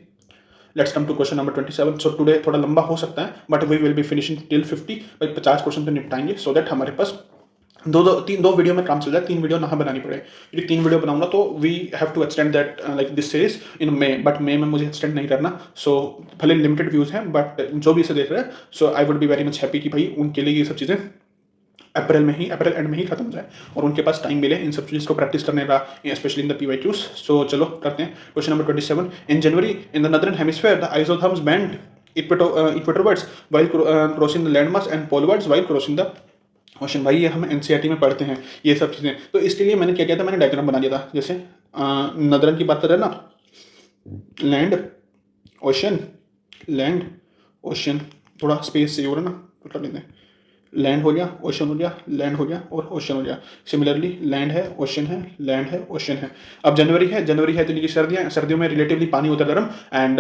Let's come to question number 27। So today थोड़ा लंबा हो सकता है but we will be finishing till 50। भाई 50 क्वेश्चन तो निपटाएंगे, सो दैट हमारे पास दो वीडियो में काम चल जाए, 3 वीडियो ना बनानी पड़े, क्योंकि 3 वीडियो बनाऊंगा तो we have to extend that like this series in May, but May में मुझे एक्सटेंड नहीं करना। सो भले लिमिटेड व्यूज हैं बट जो भी इसे देख रहे हैं, so I would be very much happy कि भाई उनके लिए ये सब चीज़ें अप्रैल एंड में ही खत्म हो जाए और उनके पास टाइम मिले इन सब चीज़ को प्रैक्टिस करने का, specially in the PYQs। So चलो करते हैं question number 27। In January in the northern hemisphere the isotherms bend equatorwards while crossing the land mass and polewards while crossing the ocean. भाई ये हम NCERT में पढ़ते हैं ये सब चीज़ें, तो इसके लिए मैंने क्या किया था, मैंने डायग्राम बना दिया था। जैसे नदरन की बात कर रहे हैं ना, लैंड ओशन, थोड़ा स्पेस चाहिए हो रहा है ना, तो कर लेते हैं। लैंड हो गया, ओशन हो गया, लैंड हो गया और ओशन हो गया। सिमिलरली लैंड है, ओशन है, लैंड है, ओशन है। अब जनवरी है तो इनकी सर्दियाँ, सर्दियों में रिलेटिवली पानी होता है गर्म, एंड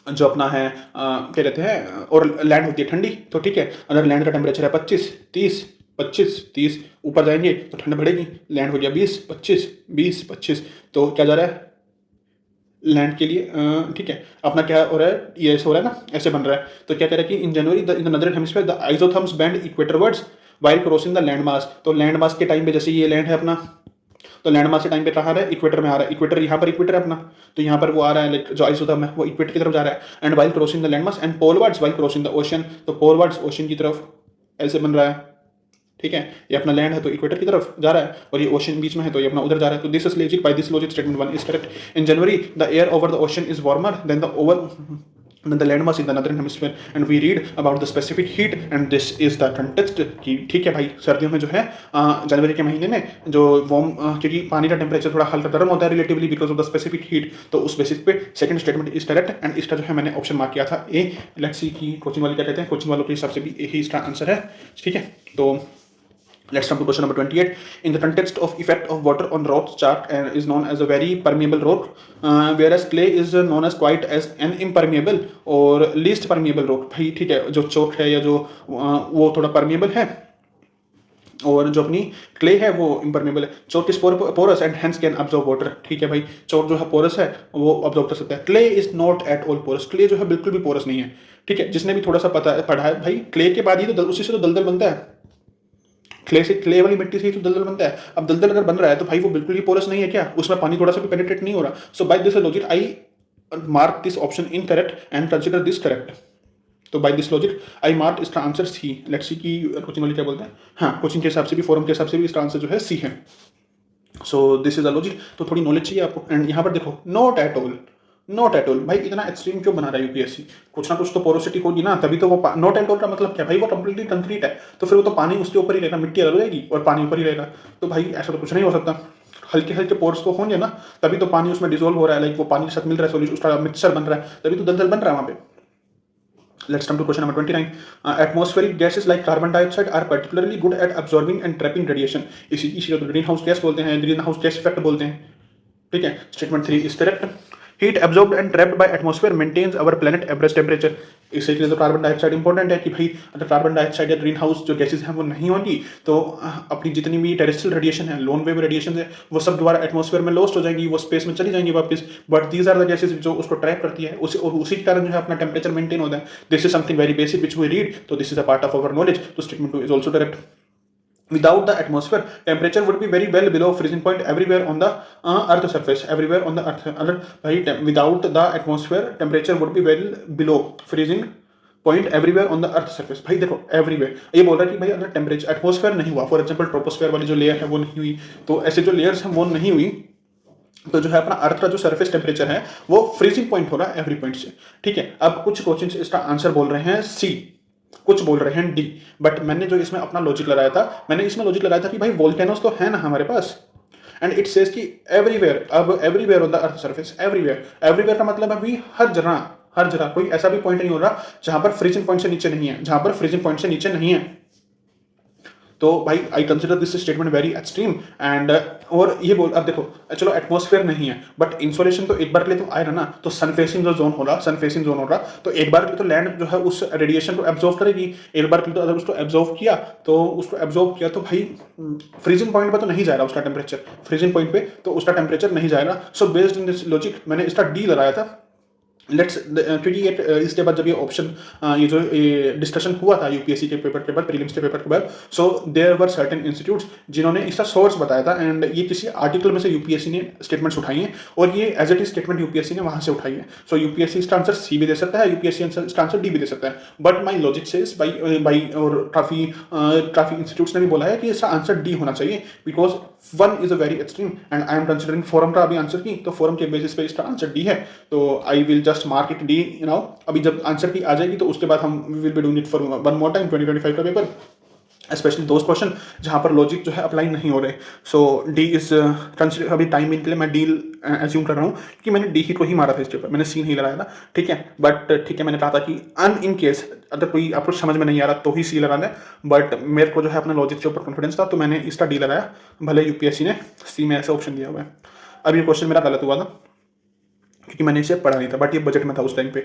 जो अपना है क्या कहते हैं, और लैंड होती है ठंडी। तो ठीक है, अगर लैंड का टेम्परेचर है 25-30 ऊपर जाएंगे तो ठंड बढ़ेगी। लैंड हो गया 20-25, तो क्या जा रहा है लैंड के लिए, ठीक है, अपना क्या हो रहा है, ये ऐसे हो रहा है ना, ऐसे बन रहा है। तो क्या कह रहा है कि in January in the northern hemisphere the isotherms bend equatorwards while crossing the land mass. तो लैंड मास के टाइम पे, जैसे ये लैंड है अपना, तो लैंड मास के टाइम पे कहाँ आ रहा है, इक्वेटर में आ रहा है। इक्वेटर यहाँ पर इक्वेटर है अपना, तो यहाँ पर वो आ रहा है, लाइक जो आइसोथर्म है वो इक्वेटर की तरफ जा रहा है। And while crossing the land mass and polewards while crossing the ocean, तो पोलवर्ड्स ओशन की तरफ ऐसे बन रहा है। ठीक है, ये अपना लैंड है तो इक्वेटर की तरफ जा रहा है, और ये ओशन बीच में है तो ये अपना उधर जा रहा है। तो this is logic, by this logic statement 1 is correct. In January the air over the ocean is warmer than the land mass in the northern hemisphere and we read about the specific heat and this is the context कि ठीक है भाई, सर्दियों में जो है जनवरी के महीने में जो वार्म, क्योंकि पानी का टेम्परेचर थोड़ा हल्का गर्म होता है relatively because of the specific heat, तो उस बेसिस पे second statement is correct. And इसका जो है मैंने ऑप्शन मार्क किया था ए। लेट्स सी कि कोचिंग वाले क्या कहते हैं, कोचिंग वालों के हिसाब से भी यही इसका आंसर है। ठीक है, तो let's come to question number 28. In the context of effect of water on rock, chalk is known as a very permeable rock, whereas clay is known as quite as an impermeable और least permeable rock। भाई ठीक है, जो चौक है या जो वो थोड़ा permeable है, और जो अपनी क्ले है वो इम्परमेबल है। Chalk is porous and hence can absorb water, ठीक है भाई, चौक जो है पोरस है वो अब्जॉर्ब कर सकता है। Clay is not at all porous, clay जो है बिल्कुल भी पोरस नहीं है, ठीक है। जिसने भी थोड़ा सा पढ़ा है भाई, क्ले के बाद ही तो उसी से तो दलदल बनता है, क्ले से, क्ले वाली मिट्टी से ही तो दलदल बनता है। अब दलदल अगर बन रहा है तो भाई वो बिल्कुल ही पोरस नहीं है क्या, उसमें पानी थोड़ा सा भी पेनिट्रेट नहीं हो रहा। So by this logic I mark this option incorrect and consider this correct. तो by this logic I mark इसका आंसर सी। लेट्स सी कि कोचिंग वाले क्या बोलते हैं। हाँ, कोचिंग के हिसाब से भी, फोरम के हिसाब से भी इसका आंसर जो है सी है। So this is a logic. तो थोड़ी नॉलेज चाहिए आपको। एंड यहाँ पर देखो not at all, not at all, भाई इतना एक्सट्रीम क्यों बना रहा है यूपीएससी? कुछ ना कुछ तो पोरोसिटी होगी ना, तभी तो वो नॉट एट ऑल का मतलब क्या भाई, वो कंप्लीटली कंक्रीट है, तो फिर वो तो पानी उसके ऊपर ही रहेगा, मिट्टी अलग हो जाएगी और पानी ऊपर ही रहेगा। तो भाई ऐसा तो कुछ नहीं हो सकता, हल्के हल्के पोर्स तो होंगे ना, तभी तो पानी उसमें डिजोल्व हो रहा है, लाइक वो पानी के साथ मिल रहा है सॉल्यूशन, उसका मिक्सचर बन रहा है, तभी तो दलदल बन रहा है वहाँ पे। Let's come to question number 29. Atmospheric gases like carbon dioxide are particularly good at absorbing and trapping radiation. इसी को ग्रीन हाउस गैस बोलते हैं, ग्रीन हाउस गैस इफेक्ट बोलते हैं, ठीक है। Statement 3 is correct. Heat absorbed and trapped by atmosphere maintains our planet average temperature. इससे के लिए तो कार्बन डाइऑक्साइड इंपॉर्टेंट है कि भाई अगर कार्बन डाइऑक्साइड या ग्रीन हाउस जो गैसेज हैं वो नहीं होंगी तो अपनी जितनी भी टेरेस्ट्रियल रेडिएशन है, लोन वेव रेडिएशन है, वो सब दोबारा एटमॉस्फेयर में लॉस्ट हो जाएंगी, वो स्पेस में चली जाएंगी वापस। But these are the gases जो उसको ट्रैप करती है, उसी के कारण जो है अपना टेम्परेचर मेंटेन होता है। This is something very basic which we read, तो this is a part of our knowledge. तो statement 2 is also correct. Without the atmosphere, temperature would be very well below freezing point everywhere on the earth surface, everywhere on the earth, अगर भाई without the atmosphere temperature would be well below freezing point everywhere on the earth surface। भाई देखो everywhere ये बोल रहा है कि भाई अगर टेम्परेचर एटमॉस्फेयर नहीं हुआ, फॉर एग्जांपल ट्रोपोस्फेयर वाली जो लेयर है वो नहीं हुई, तो ऐसे जो लेयर्स हैं वो नहीं हुई, तो जो है अपना अर्थ का जो सरफेस टेम्परेचर है वो फ्रीजिंग पॉइंट हो रहा है एवरी पॉइंट से, ठीक है। अब कुछ क्वेश्चन इसका आंसर बोल रहे हैं सी, कुछ बोल रहे हैं डी, बट मैंने जो इसमें अपना लॉजिक लगाया था, मैंने इसमें लॉजिक लगाया था कि भाई वोल्केनोस तो है ना हमारे पास, एंड इट सेज कि एवरीवेयर, अब everywhere on the earth surface, everywhere, everywhere का मतलब अभी हर जगह, हर जगह कोई ऐसा भी पॉइंट नहीं हो रहा जहां पर फ्रीजिंग पॉइंट से नीचे नहीं है, जहां पर फ्रीजिंग पॉइंट से नीचे नहीं है। तो भाई आई consider this statement very extreme and और ये बोल, अब देखो चलो एटमॉस्फेयर नहीं है बट इंसोलेशन तो एक बार के लिए तो आएगा ना, तो सन फेसिंग जो जोन हो रहा, सन फेसिंग जोन हो रहा, तो एक बार के लिए तो लैंड जो है उस रेडिएशन को एब्जॉर्व करेगी, एक बार के लिए तो अगर उसको एब्जॉर्व किया तो भाई फ्रीजिंग पॉइंट पे तो नहीं जाएगा उसका टेम्परेचर, फ्रीजिंग पॉइंट पे तो उसका टेम्परेचर नहीं जाएगा। So based in this logic मैंने इसका डी लगाया था। लेट्स क्योंकि ये इसके बाद जब ये ऑप्शन ये जो डिस्कशन हुआ था यूपीएससी के पेपर के बाद, प्रीलिम्स के पेपर के बाद, so there were certain institutes जिन्होंने इसका सोर्स बताया था एंड ये किसी आर्टिकल में से यूपीएससी ने स्टेटमेंट्स उठाई हैं और ये as it is statement UPSC ने वहां से उठाई है। सो यूपीएससी इसका आंसर सी भी दे सकता है, यूपीएससी इसका आंसर डी भी दे सकता है, but my logic says by और काफी इंस्टीट्यूट्स ने भी बोला है कि इसका आंसर डी होना चाहिए, because one is a very extreme and I am considering forum का अभी आंसर की, तो फोरम के बेसिस पे इसका आंसर डी है, तो I will just mark it D now. अभी जब आंसर की आ जाएगी तो उसके बाद हम will be doing it for one more time 2025 का पेपर, स्पेशली दोस्त क्वेश्चन जहाँ पर लॉजिक जो है अप्लाई नहीं हो रहे। सो डी इज कंसिडर, अभी टाइम के लिए मैं डी एज्यूम कर रहा हूँ कि मैंने डी ही को ही मारा था इस पेपर, मैंने सी नहीं लगाया था, ठीक है। बट ठीक है, मैंने कहा था कि इन केस अगर कोई आपको समझ में नहीं आ रहा तो ही सी लगा दें, बट मेरे को जो है अपने लॉजिक के ऊपर कॉन्फिडेंस था तो मैंने इसका डी लगाया, भले यूपीएससी ने सी में ऐसा ऑप्शन दिया हुआ है। अब ये क्वेश्चन मेरा गलत हुआ था क्योंकि मैंने इसे पढ़ा नहीं था, बट ये बजट में था उस टाइम पे।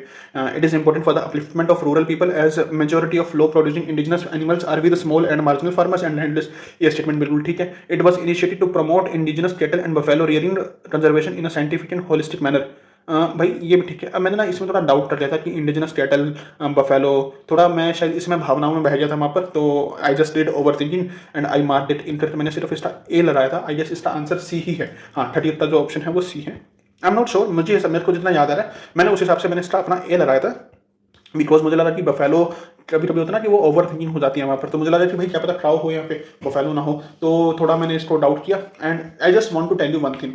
It is important for the upliftment of rural people as majority of low producing indigenous animals are with small and marginal farmers and landless. ये स्टेटमेंट बिल्कुल ठीक है। It was initiated to promote indigenous cattle and buffalo rearing conservation in a scientific and holistic manner. भाई ये भी ठीक है। अब मैंने ना इसमें थोड़ा डाउट कर लिया था कि इंडिजिनस कैटल बफेलो, थोड़ा मैं शायद इसमें भावनाओं में बह गया था वहाँ पर, तो I just did over thinking and I mark it incorrect. मैंने सिर्फ इसका ए लगाया था, आई गेस इसका आंसर सी ही है। हाँ, 30 का जो ऑप्शन है वो सी है। आई एम नॉट श्योर, मुझे मेरे को जितना याद आ रहा है मैंने उस हिसाब से मैंने इसका अपना ए लगाया था, बिकॉज मुझे लगा कि बफेलो कभी कभी होता है ना कि वो ओवर थिंकिंग हो जाती है वहाँ पर, तो मुझे लगा कि भाई क्या पता क्राउ हो यहाँ पे बफेलो ना हो, तो थोड़ा मैंने इसको डाउट किया। And I just want to tell you one thing,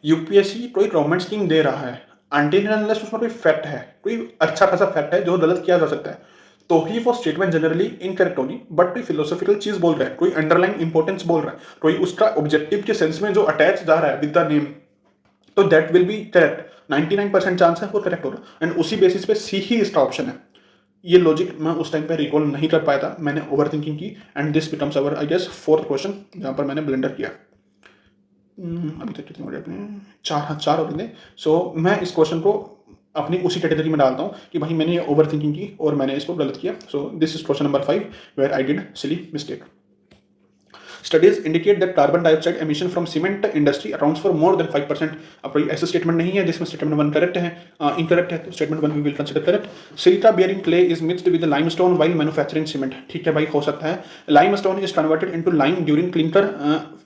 UPSC कोई गवर्नमेंट स्कीम दे रहा है अनटिल अनलेस उसमें कोई फैक्ट है, कोई अच्छा खासा फैक्ट है जो गलत किया जा सकता है, तो ही वो स्टेटमेंट जनरली इनकरेक्ट होगी। बट कोई फिलोसॉफिकल चीज बोल रहा है, कोई अंडरलाइन इंपॉर्टेंस बोल रहा है, कोई उसका ऑब्जेक्टिव के सेंस में जो अटैच जा रहा है विद द नेम, तो that will be correct. 99% chance है वो करेक्ट होगा एंड उसी बेसिस पे सी ही इसका ऑप्शन है। ये लॉजिक मैं उस टाइम पे रिकॉल नहीं कर पाया था, मैंने ओवर थिंकिंग की and this becomes our I guess fourth question जहाँ पर मैंने ब्लेंडर किया। अभी तक कितने हो गए अपने? चार हो गए। सो मैं इस क्वेश्चन को अपनी उसी कैटेगरी में डालता हूँ कि भाई मैंने ये ओवर थिंकिंग की और मैंने इसको गलत किया। So this is question number 5 where I did silly mistake. Studies indicate that carbon dioxide emission from cement industry accounts for more than 5%। अब कोई ऐसा स्टेटमेंट नहीं है जिसमें स्टेटमेंट 1 करेक्ट है, इनकरेक्ट है, तो statement 1 we will consider correct. Silica bearing clay is mixed with limestone while manufacturing cement. ठीक है भाई, हो सकता है limestone is converted into lime during clinker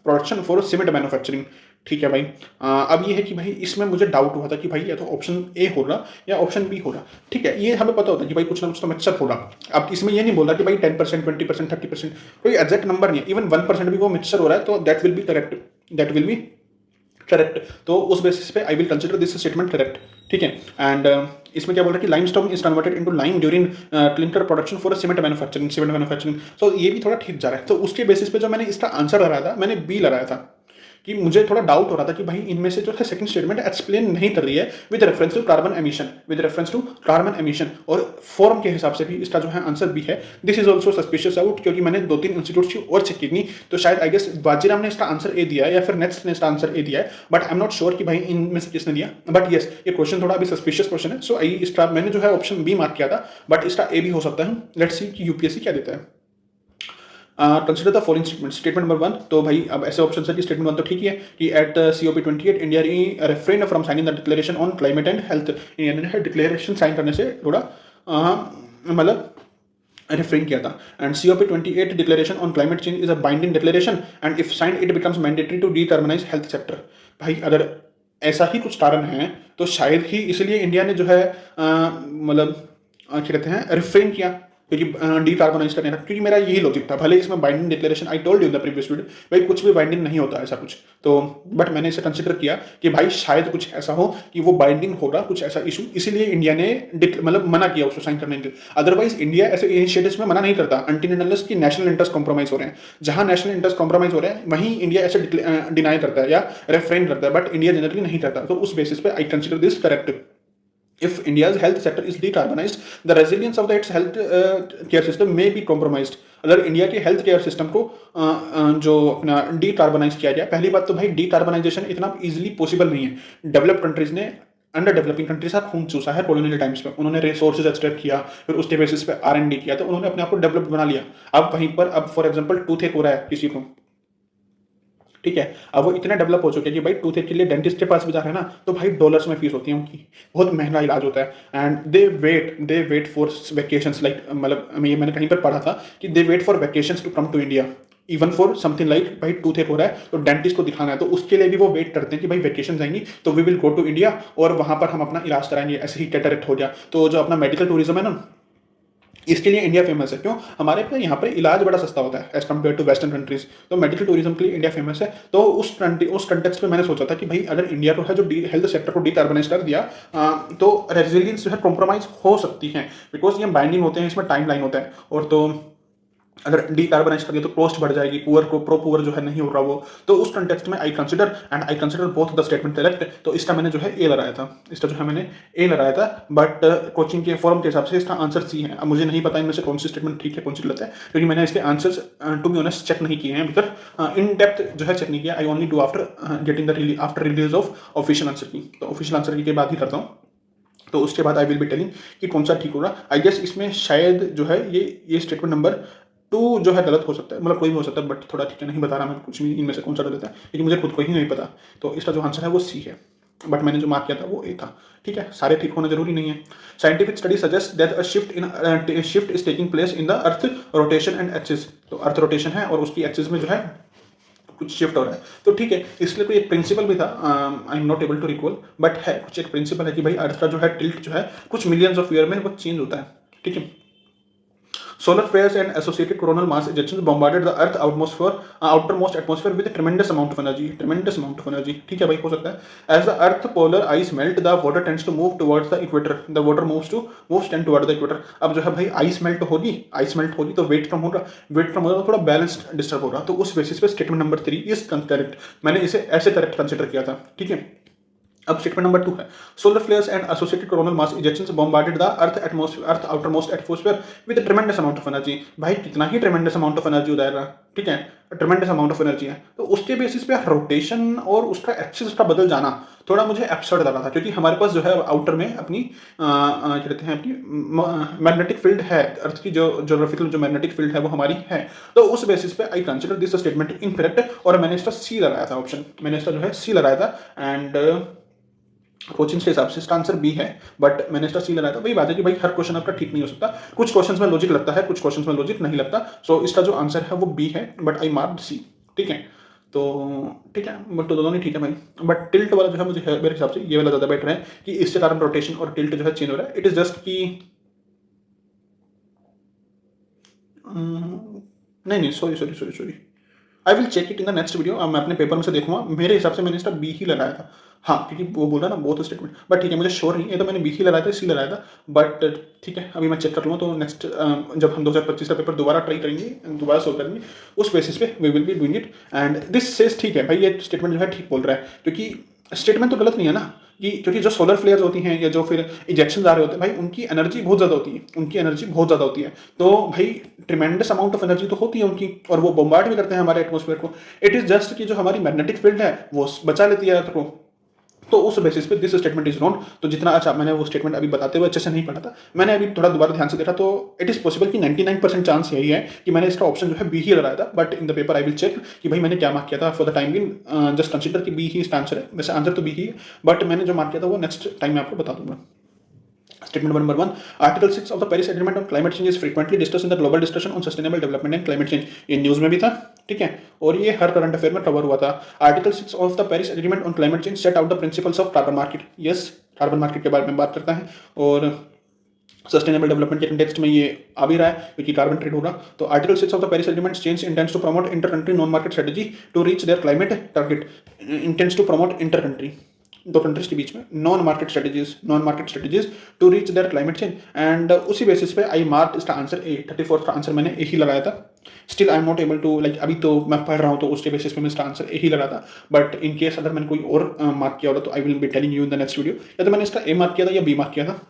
production for cement manufacturing. ठीक है भाई, अब ये है कि भाई इसमें मुझे डाउट हुआ था कि भाई या तो ऑप्शन ए हो रहा या ऑप्शन बी हो रहा। ठीक है, ये हमें पता होता है कि भाई कुछ ना कुछ तो मिक्सअप हो रहा। अब इसमें ये नहीं बोल रहा कि भाई 10%, 20%, 30%, कोई एग्जैक्ट नंबर नहीं है। इवन 1% भी वो मिक्सचर हो रहा है तो that will be correct, that will be correct. तो उस बेसिस पे I will consider this statement correct. ठीक है, एंड इसमें क्या बोल रहा है कि limestone is converted into lime during clinker production for cement manufacturing. So ये भी थोड़ा ठीक जा रहा है। तो उसके बेसिस पे जो मैंने इसका आंसर लगाया था, मैंने बी लगाया था कि मुझे थोड़ा डाउट हो रहा था कि भाई इनमें से जो है सेकंड स्टेटमेंट एक्सप्लेन नहीं कर रही है with reference to carbon emission, with reference to carbon emission, और फॉर्म के हिसाब से भी इसका जो है आंसर भी है। This is also suspicious out, क्योंकि मैंने 2-3 इंस्टीट्यूट की और चेक की थी, तो शायद आई गेस बाजीराम ने इसका आंसर ए दिया है या फिर नेक्स्ट ने इसका आंसर ए दिया है, but I am not sure कि भाई इनमें से किसने दिया। बट येस, ये क्वेश्चन थोड़ा अभी सस्पिशियस क्वेश्चन है, सो आई इसका मैंने जो है ऑप्शन बी मार्क किया था, बट इसका ए भी हो सकता है। लेट्स सी कि यूपीएससी क्या देता है। Consider the following statement. Statement number 1, तो भाई अब ऐसे ऑप्शन है कि स्टेटमेंट 1 तो ठीक ही है कि at COP28 India refrain from signing the declaration on climate and health. India ने डिक्लेरेशन साइन करने से थोड़ा मतलब रिफ्रेन किया था। And COP28 declaration on climate change is a binding declaration and if signed it becomes mandatory to decarbonise health sector. भाई अगर ऐसा ही कुछ कारण है तो शायद ही इसलिए इंडिया ने जो है मतलब क्या कहते हैं रिफ्रेन किया, क्योंकि डिकार्बोनाइज करने का, क्योंकि मेरा यही लॉजिक था। भले इसमें binding declaration I told you in the previous video भाई कुछ भी बाइंडिंग नहीं होता ऐसा कुछ, तो बट मैंने इसे कंसिडर किया कि भाई शायद कुछ ऐसा हो कि वो बाइंडिंग होगा, कुछ ऐसा इशू, इसीलिए इंडिया ने मतलब मना किया उसको साइन करने के लिए। अदरवाइज इंडिया ऐसे इनिशिएटिव्स में मना नहीं करता अनटिल एंड अनलेस की नेशनल इंटरेस्ट कॉम्प्रोमाइज हो रहे हैं। जहां नेशनल इंटरेस्ट कॉम्प्रोमाइज हो रहे हैं वहीं इंडिया ऐसे डिनाई करता है या रेफ्रेन करता है, बट इंडिया जनरली नहीं करता। तो उस बेसिस पे I consider this correct. If India's health sector is decarbonized, the resilience of its health care system may be compromised. अगर इंडिया के हेल्थ केयर सिस्टम को जो अपना डीकार्बोनाइज किया जाए, पहली बात तो भाई डीकार्बोनाइजेशन इतना इजीली पॉसिबल नहीं है। डेवलप्ड कंट्रीज ने अंडर डेवलपिंग कंट्रीज का खून चूसा है कॉलोनियल टाइम्स पे, उन्होंने रिसोर्सेज एक्सट्रैक्ट किया, फिर उसके बेसिस पे R&D किया, तो उन्होंने अपने आप को डेवलप्ड बना लिया। अब वहीं पर अब फॉर एग्जांपल टूथ एक हो रहा है किसी को, ठीक है, अब वो इतना डेवलप हो चुके हैं कि भाई टूथ के लिए डेंटिस्ट के पास भी जा रहे हैं ना तो भाई डॉलर्स में फीस होती है उनकी, बहुत महंगा इलाज होता है। And they wait for vacations, like मतलब मैंने कहीं पर पढ़ा था कि they wait for vacations to come to India, even for something like भाई टूथ एक हो रहा है तो डेंटिस्ट को दिखाना है, तो उसके लिए भी वो वेट करते हैं कि भाई वेकेशन जाएंगी तो we will go to India और वहां पर हम अपना इलाज कराएंगे, ऐसे ही कैटरेक्ट हो गया। तो जो अपना मेडिकल टूरिज्म है ना, इसके लिए इंडिया फेमस है। क्यों? हमारे पे यहाँ पे इलाज बड़ा सस्ता होता है as compare to western countries, तो मेडिकल टूरिज्म के लिए इंडिया फेमस है। तो उस कंटेक्स्ट में मैंने सोचा था कि भाई अगर इंडिया को है जो हेल्थ सेक्टर को डिकार्बनाइज कर दिया तो रेजिलियंस जो है कॉम्प्रोमाइज हो सकती है, बिकॉज ये बाइंडिंग होते हैं, इसमें टाइम लाइन होता है, और तो अगर डिकार्बनाइज कर दिया तो कॉस्ट बढ़ जाएगी, पुअर को प्रो पुअर जो है नहीं हो रहा वो। तो उस कंटेक्स्ट में I consider both the statement correct. तो इसका मैंने जो है ए लगाया था, इसका जो है मैंने ए लगाया था, बट कोचिंग के फॉर्म के हिसाब से इसका आंसर सी है। अब मुझे नहीं पता इनमें से कौन सी स्टेटमेंट ठीक है कौन सी गलत है, क्योंकि मैंने इसके answers to be honest check नहीं किए हैं अभी तक, इन डेप्थ जो है चेक नहीं किया। I only do after getting the after release of official answer की, तो ऑफिशियल आंसर की के बाद ही करता हूँ, तो उसके बाद आई विल बी टेलिंग कि कौन सा ठीक होगा। आई गेस इसमें शायद जो है ये स्टेटमेंट नंबर 2 जो है गलत हो सकता है, मतलब कोई भी हो सकता है, बट थोड़ा ठीक है, नहीं बता रहा मैं कुछ भी इनमें से कौन सा गलत है, क्योंकि मुझे खुद को ही नहीं पता। तो इसका जो आंसर है वो सी है, बट मैंने जो मार्क किया था वो ए था। ठीक है, सारे ठीक होना जरूरी नहीं है। Scientific study suggest that a shift is taking place in the earth rotation and axis. तो अर्थ रोटेशन है और उसकी एक्सिस में जो है कुछ शिफ्ट हो रहा है, तो ठीक है, इसलिए कोई एक प्रिंसिपल भी था, I am not able to recall, but है कुछ एक प्रिंसिपल है कि भाई अर्थ का जो है टिल्ट जो है कुछ मिलियंस ऑफ ईयर में वो चेंज होता है। ठीक है, solar flares and associated coronal mass ejections bombarded the earth outermost atmosphere with a tremendous amount of energy। ठीक है भाई, हो सकता है। As the earth polar ice melt, the water tends to move towards the equator, the water moves tend toward the equator। अब जो है भाई आइस मेल्ट होगी तो वेट कम होगा तो थोड़ा बैलेंस डिस्टर्ब होगा, तो उस बेसिस पे स्टेटमेंट नंबर 3 इज करेक्ट। मैंने इसे ऐसे करेक्ट कंसिडर किया था। ठीक है, अब स्टेटमेंट नंबर 2 है, solar flares and associated coronal mass इजेक्शंस bombarded the earth outermost atmosphere with ट्रेमेंडस amount of energy. भाई कितना ही ट्रेमेंडस अमाउंट ऑफ एनर्जी उड़ाएगा, ठीक है, ट्रेमेंडस अमाउंट ऑफ एनर्जी है, तो उसके बेसिस पे रोटेशन और उसका एक्सिस उसका बदल जाना थोड़ा मुझे एब्सर्ड लगा था, क्योंकि हमारे पास जो है आउटर में अपनी क्या कहते हैं अपनी मैग्नेटिक फील्ड है, अर्थ की जो ज्योग्राफिकल जो मैग्नेटिक फील्ड है वो हमारी है, तो उस बेसिस पे I consider this statement incorrect और मैंने इसका सी लगाया था, ऑप्शन मैंने इसका जो है सी लगाया था। एंड कोचिंग के हिसाब से इसका आंसर बी है, बट मैंने इसका सी लगाया था। वही बात है कि भाई हर क्वेश्चन आपका ठीक नहीं हो सकता, कुछ क्वेश्चंस में लॉजिक लगता है, कुछ क्वेश्चंस में लॉजिक नहीं लगता, सो इसका जो आंसर है वो बी है, बट आई मार्क सी, ठीक है, तो ठीक है, बट तो दोनों नहीं ठीक है भाई, बट टिल्ट वाला जो है मुझे मेरे हिसाब से ये वाला ज़्यादा बेटर है कि इसके कारण रोटेशन और टिल्ट जो है चेंज हो रहा है। इट इज़ जस्ट कि नहीं नहीं, sorry sorry sorry sorry, I will check it in the next video, मैं अपने पेपर में से देखूंगा, मेरे हिसाब से मैंने इसका बी ही लगाया था, हाँ, क्योंकि वो बोल रहा ना बहुत स्टेटमेंट, बट ठीक है, मुझे श्योर नहीं है, तो मैंने बी ही लगाया था, सी लगाया था, बट ठीक है, अभी मैं चेक कर लूँगा, तो नेक्स्ट जब हम 2025 का पेपर दोबारा ट्राई करेंगे, दोबारा सोल्व करेंगे, उस बेसिस पे we will be doing it. And this says ठीक है भाई, ये स्टेटमेंट जो है ठीक बोल रहा है, क्योंकि स्टेटमेंट तो गलत नहीं है ना, कि क्योंकि जो सोलर फ्लेयर्स होती हैं या जो फिर इजेक्शन आ रहे होते हैं भाई, उनकी एनर्जी बहुत ज़्यादा होती है, उनकी एनर्जी बहुत ज़्यादा होती है, तो भाई ट्रिमेंडस अमाउंट ऑफ एनर्जी तो होती है उनकी, और वो बॉम्बार्ड भी करते हैं हमारे एटमॉस्फेयर को। इट इज़ जस्ट कि जो हमारी मैग्नेटिक फील्ड है वो बचा लेती है अर्थ को, तो उस बेसिस पे दिस स्टेटमेंट इज रॉन्ग। तो जितना अच्छा मैंने वो स्टेटमेंट अभी बताते हुए अच्छे से नहीं पढ़ा था, मैंने अभी थोड़ा दोबारा ध्यान से देखा, तो इट इज पॉसिबल कि 99% चांस यही है कि मैंने इसका ऑप्शन जो है बी ही लगाया था, but in the paper I will check कि भाई मैंने क्या मार्क किया था। For the time being just consider कि बी ही इसका आंसर है, वैसे आंसर तो बी ही है, बट मैंने जो मार्क किया था वो नेक्स्ट टाइम मैं आपको बता दूंगा। Statement number 1, Article 6 of the Paris Agreement on Climate Change is frequently discussed in the global discussion on sustainable development and climate change। ये न्यूज में भी था, ठीक है, और ये हर करंट अफेयर में कवर हुआ था। Article 6 of the Paris Agreement on Climate Change set out the principles of carbon market। Yes, carbon market के बारे में बात करता है, और सस्टेनेबल डेवलपमेंट के कंटेक्स्ट में ये आ भी रहा है क्योंकि कार्बन ट्रेड होगा। तो article 6 of the Paris agreement change intends to promote inter country non market strategy to reach their climate target. Intends to promote inter country, दो कंट्रीज के बीच में non market strategies to reach their climate change. And उसी basis पे I mark इसका answer A, 34 का answer मैंने ए ही लगाया था। Still I am not able to like, अभी तो मैं पढ़ रहा हूँ तो उसके बेसिस पे मैं इसका आंसर ए ही लगा था, बट इन केस अगर मैंने कोई और मार्क किया होता तो आई will be telling you in the next video, या तो मैंने इसका ए मार्क किया था या बी मार्क किया था,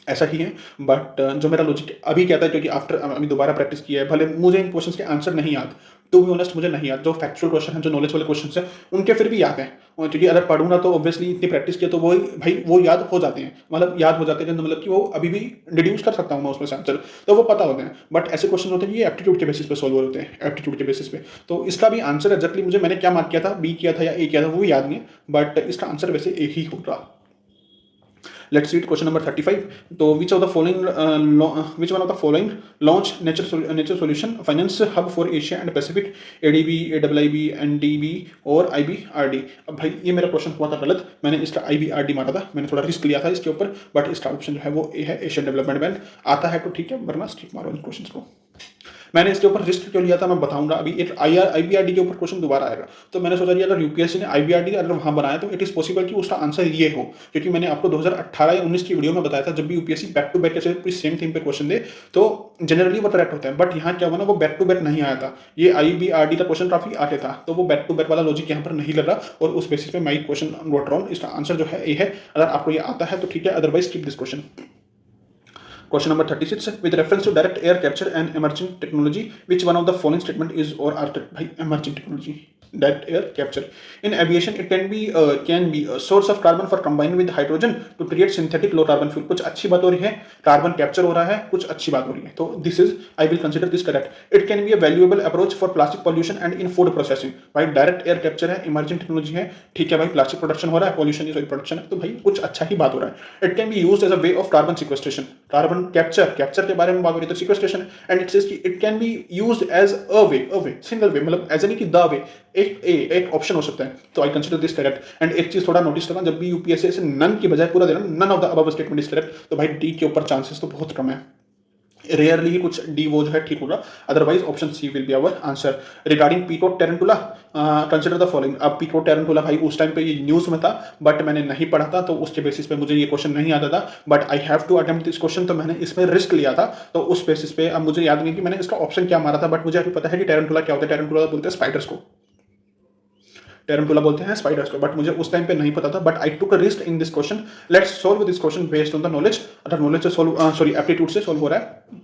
ऐसा ही है। बट जो मेरा लॉजिक अभी कहता है, क्योंकि आफ्टर अभी दोबारा प्रैक्टिस किया है, भले मुझे इन क्वेश्चंस के आंसर नहीं याद, टू बी ऑनेस्ट मुझे नहीं याद, जो फैक्चुअल क्वेश्चन है, जो नॉलेज वाले क्वेश्चन है, उनके फिर भी याद है, और क्योंकि अगर पढ़ूंगा तो ऑब्वियसली इतनी प्रैक्टिस किया तो वो भाई वो याद हो जाते हैं, मतलब याद हो जाते हैं, तो मतलब कि वो अभी भी डिड्यूस कर सकता हूँ मैं उसमें से आंसर, तो वो पता होते हैं। बट ऐसे क्वेश्चन होते हैं ये एप्टीट्यूड के बेसिस पे सॉल्व होते हैं, एप्टीट्यूड के बेसिस पे। तो इसका भी आंसर एग्जैक्टली मुझे मैंने क्या मार्क किया था, बी किया था या ए किया था, वो भी याद नहीं है, बट इसका आंसर वैसे ए ही होगा। Let's read question number 35. So, which one of the following launch nature solution finance hub for Asia and Pacific? ADB, AIIB, NDB और IBRD। अब भाई ये मेरा क्वेश्चन हुआ था गलत, मैंने इसका IBRD मारा था, मैंने थोड़ा रिस्क लिया था इसके ऊपर, बट इसका ऑप्शन जो है वो ए है, एशियन डेवलपमेंट बैंक। आता है तो ठीक है, वरना स्टिक मारो इन क्वेश्चन को। मैंने इसके ऊपर रिस्क क्यों लिया था मैं बताऊंगा अभी। एक IBRD के ऊपर क्वेश्चन दोबारा आएगा, तो मैंने सोचा कि अगर यूपीएससी ने IBRD अगर वहां बनाया तो इट इज पॉसिबल कि उसका आंसर ये हो, क्योंकि मैंने आपको 2018 या 19 की वीडियो में बताया था, जब भी यूपीएससी बैक टू बैक ऐसे सेम थीम पे क्वेश्चन दे तो जनरली वो करेक्ट होता है, बट यहाँ क्या हुआ ना, वो बैक टू बैक नहीं आया था, ये IBRD का क्वेश्चन काफी आगे था, तो वो बैक टू बैक वाला लॉजिक यहाँ पर नहीं लगा, और उस बेसिस पे मैं क्वेश्चन नोट रहा हूँ। इसका आंसर जो है ये है, अगर आपको ये आता है तो ठीक है, otherwise keep this question. Question number 36, with reference to direct air capture and emerging technology, which one of the following statement is or are emerging technology? Direct air capture. In aviation, it can be a source of carbon for combining with hydrogen to create synthetic low carbon fuel. कुछ अच्छी बात हो रही है, carbon capture हो रहा है, कुछ अच्छी बात हो रही है, तो this is I will consider this correct. It can be a valuable approach for plastic pollution and in food processing. भाई डायरेक्ट एयर कैप्चर है, इमर्जिंग टेक्नोलॉजी है, ठीक है भाई, प्लास्टिक प्रोडक्शन हो रहा है, पॉल्यूशन इज प्रोडक्शन है, तो भाई कुछ अच्छा ही बात हो रहा है। It can be used as a way of carbon sequestration, carbon capture के बारे में बात हो रही है तो सिक्वेस्ट्रेशन, एंड इट सेज कि it can be used as a way single way, मतलब as an key the way, एक ऑप्शन हो सकता है, तो I consider this correct. And एक चीज थोड़ा नोटिस करना, जब भी यूपीएससी से नन की बजाय पूरा देना, none of the above statement is correct, तो भाई डी के ऊपर चांसेस तो बहुत कम है, रेयरली ही कुछ डी वो जो है ठीक होगा, otherwise option C will be our answer. Regarding peacock tarantula consider the following. अब पिको टेरेंटुला भाई उस टाइम पे ये न्यूज में था, बट मैंने नहीं पढ़ा था, तो उसके बेसिस पे मुझे ये क्वेश्चन नहीं आता था, but I have to attempt this question, तो मैंने इसमें रिस्क लिया था, तो उस बेसिस पे अब मुझे याद नहीं कि मैंने इसका ऑप्शन क्या मारा था, बट मुझे अभी पता है कि टेरेंटुला क्या होता है। टेरेंटुला बोलते हैं स्पाइडर्स को, टेरेंटुला बोलते हैं स्पाइडर्स को, बट मुझे उस टाइम पे नहीं पता था, but I took a risk in this question. Let's solve this question based on the knowledge. अगर नॉलेज से सॉल्व, सॉरी एप्टीट्यूड से सॉल्व हो रहा है,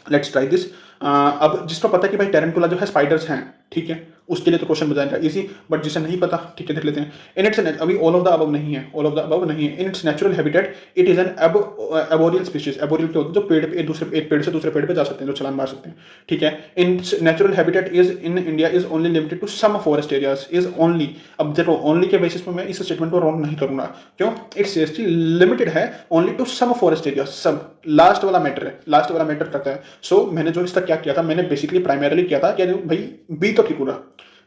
लेट्स ट्राई दिस। अब जिसको पता है कि भाई टेरेंटुला जो है स्पाइडर्स हैं, ठीक है, उसके लिए तो क्वेश्चन बताएगा इजी, बट जिसे नहीं पता, ठीक है, देख लेते हैं। इन इट्स, अभी ऑल ऑफ द अबव नहीं है, ऑल ऑफ द अबव नहीं है। In its natural habitat it is an एबोरियल species. एबोरियल क्या होता है? जो पेड़ पे एक पेड़ से दूसरे पेड़ पे जा सकते हैं, जो छलांग मार सकते हैं, ठीक है। In natural habitat is in India is only limited to some forest areas, is only. अब देखो ओनली के बेसिस पे मैं इस स्टेटमेंट को रॉन्ग नहीं करूंगा, क्यों? इट्स लिमिटेड है only to some forest area, सब लास्ट वाला मैटर है, लास्ट वाला मैटर करता है। सो मैंने जो इसका क्या किया था, मैंने बेसिकली प्राइमरीली किया था कि भाई बी तो ठीक हो रहा,